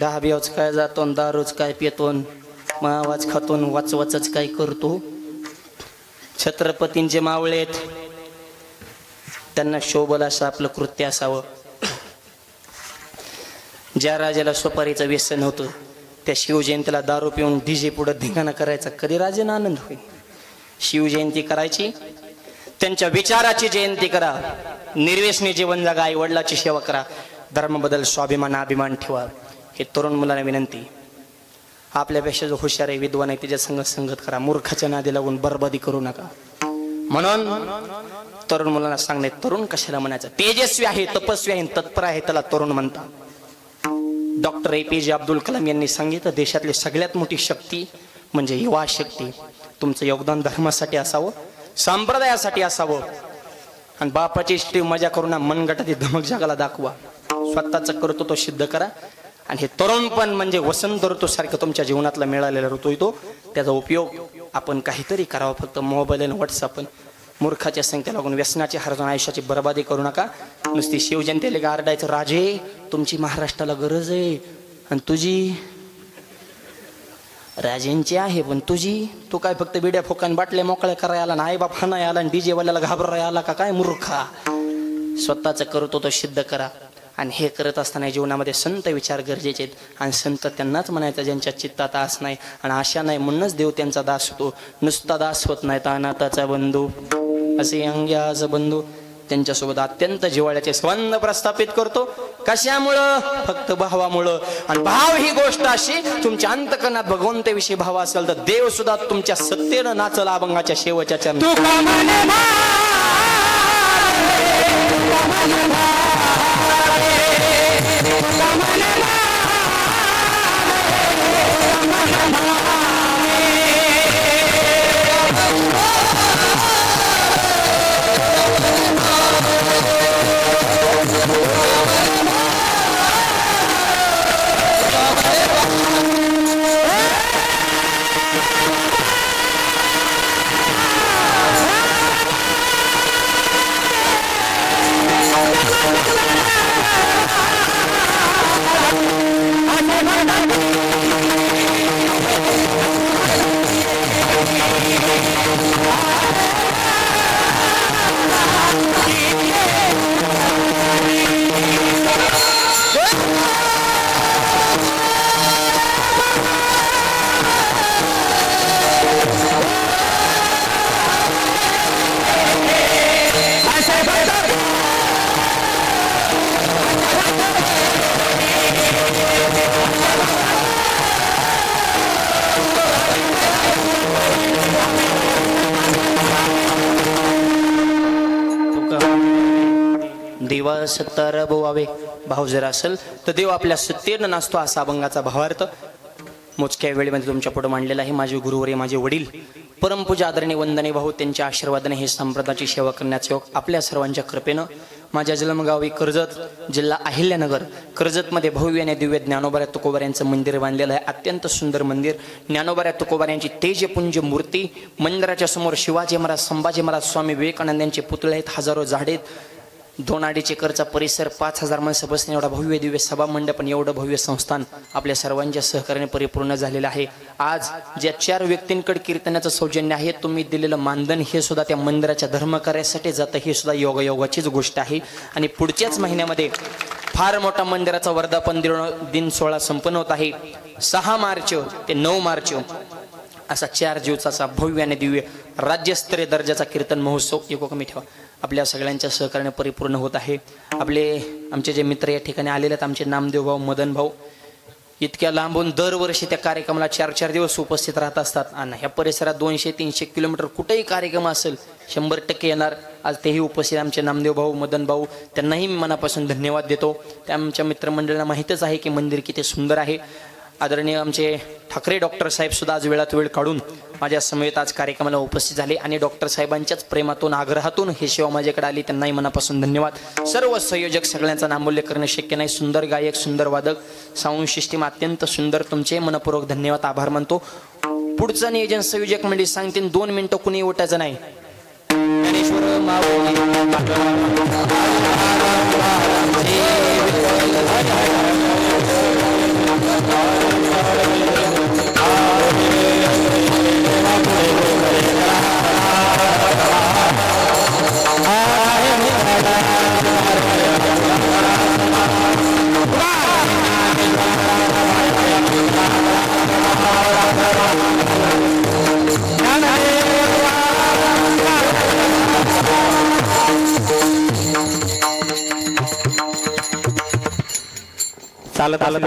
दहाब्याच काय जातो दारूच काय पितो मग आवाज खातो वाचवाच काय करतो. छत्रपतींचे मावळेत त्यांना शोभल असं आपलं कृत्य असावं. ज्या राजाला सुपारीचं व्यसन होतं त्या शिवजयंतीला दारू पिऊन डीजे पुढे धिंगाणा करायचा कधी राजांना आनंद होईल. शिवजयंती करायची, त्यांच्या विचाराची जयंती करा, निर्व्यसनी जीवन जगा, आई वडिलाची सेवा करा, धर्माबद्दल स्वाभिमान अभिमान ठेवा. हे तरुण मुलांना विनंती. आपल्यापेक्षा जो हुशार आहे विद्वान आहे त्याच्या संगत करा. मूर्खाच्या नादी लागून बरबादी करू नका. म्हणून तरुण मुलांना सांगणे, तरुण कशाला म्हणायचं? तेजस्वी आहे, तपस्वी आहे, तत्पर आहे त्याला तरुण म्हणतात. डॉक्टर APJ अब्दुल कलाम यांनी सांगितलं देशातली सगळ्यात मोठी शक्ती म्हणजे युवा शक्ती. तुमचं योगदान धर्मासाठी असावं, संप्रदायासाठी असावं. आणि बापाची इष्टी मजा करून मनगटाची धमक जगाला दाखवा. स्वतःच करतो तो सिद्ध करा. आणि हे तरुण पण म्हणजे वसंत ऋतू सारखं तुमच्या जीवनातला मिळालेला ऋतू येतो, त्याचा उपयोग आपण काहीतरी करावा. फक्त मोबाईल आणि व्हॉट्सअप. मूर्खाच्या संख्या लागून व्यसनाची हरजून आयुष्याची बर्बादी करू नका. नुसती शिवजयंतीला गारडायचं, राजे तुमची महाराष्ट्राला गरज आहे आणि तुझी राजेंची आहे पण तुझी, तू काय फक्त बिड्या फोकान बाटल्या मोकळ्या करायला ना आई बाप हाणाय आला आणि डीजे वाल्याला घाबरायला आला का काय? मूर्खा. स्वतःच करतो तो सिद्ध करा. आणि हे करत असताना जीवनामध्ये संत विचार गरजेचे आहेत. आणि संत त्यांनाच म्हणायचं ज्यांच्या चित्तात आस नाही आणि आशा नाही, म्हणूनच देव त्यांचा दास होतो. नुसता दास होत नाही तर अनाथाचा बंधू असे अंग्याचा बंधू त्यांच्यासोबत अत्यंत जिव्हाळ्याचे संबंध प्रस्थापित करतो. कशामुळं? फक्त भावामुळं. आणि भाव ही गोष्ट अशी, तुमच्या अंतकरणात भगवंताविषयी भाव असेल तर देव सुद्धा तुमच्या सत्तेनं नाचल अभंगाच्या शेवटच्या चरणी. देवा सत्तार बोवावे भाव जर असेल तर देव आपल्या सत्तेनं नसतो असा अभंगाचा भावार्थ मोजक्या वेळेमध्ये तुमच्या पुढे मांडलेला आहे। माझे गुरुवर्य माझे वडील परमपूज्य आदरणीय वंदनीय भाऊ त्यांच्या आशीर्वादाने हे संप्रदायाची सेवा करण्याचे योग आपल्या सर्वांच्या कृपेनं माझ्या जन्मगावी कर्जत जिल्हा अहिल्यानगर कर्जतमध्ये भव्य आणि दिव्य ज्ञानोबा तुकोबार यांचं मंदिर बांधलेलं आहे। अत्यंत सुंदर मंदिर ज्ञानोबा तुकोबार यांची तेजपुंज मूर्ती मंदिराच्या समोर शिवाजी महाराज संभाजी महाराज स्वामी विवेकानंद यांचे पुतळे आहेत। हजारो झाडे 2-2.5 एकरचा परिसर 5000 माणसं बसणे एवढा भव्य दिव्य सभा मंडप आणि एवढं भव्य संस्थान आपल्या सर्वांच्या सहकार्याने परिपूर्ण झालेलं आहे। आज ज्या 4 व्यक्तींकडे कीर्तनाचं सौजन्य आहे तुम्ही दिलेलं मानधन हे सुद्धा त्या मंदिराच्या धर्मकार्यासाठी जातं हे सुद्धा योगायोगाचीच गोष्ट आहे। आणि पुढच्याच महिन्यामध्ये फार मोठा मंदिराचा वर्धापन दिन सोहळा संपन्न होत आहे। 6 मार्च ते 9 मार्च असा 4 दिवसाचा भव्य आणि दिव्य राज्यस्तरीय दर्जाचा कीर्तन महोत्सव एको कमी ठेवा आपल्या सगळ्यांच्या सहकार्याने परिपूर्ण होत आहे। आमचे जे मित्र या ठिकाणी आलेले आहेत आमचे नामदेव भाऊ मदन भाऊ इतक्या लांबून दरवर्षी त्या कार्यक्रमाला 4-4 दिवस उपस्थित राहत असतात आणि ह्या परिसरात 200-300 किलोमीटर कुठेही कार्यक्रम असेल 100% येणार। आज तेही उपस्थित आमचे नामदेव भाऊ मदन भाऊ त्यांनाही मी मनापासून धन्यवाद देतो। त्या आमच्या मित्रमंडळाला माहीतच आहे की मंदिर किती सुंदर आहे। आदरणीय आमचे ठाकरे डॉक्टर साहेब सुद्धा आज वेळात वेळ काढून माझ्या समवेत आज कार्यक्रमाला उपस्थित झाले आणि डॉक्टर साहेबांच्याच प्रेमातून आग्रहातून हे सेवा माझ्याकडे आली त्यांनाही मनापासून धन्यवाद। सर्व संयोजक सगळ्यांचा नामोल्लेख करणे शक्य नाही। सुंदर गायक सुंदर वादक साऊंड सिस्टीम अत्यंत सुंदर तुमचे मनपूर्वक धन्यवाद आभार मानतो। पुढचं नियोजन संयोजक मंडळी सांगतील 2 मिनिटं कुणी उठायचं नाही। ज्ञानेश्वर माऊली चालत आलं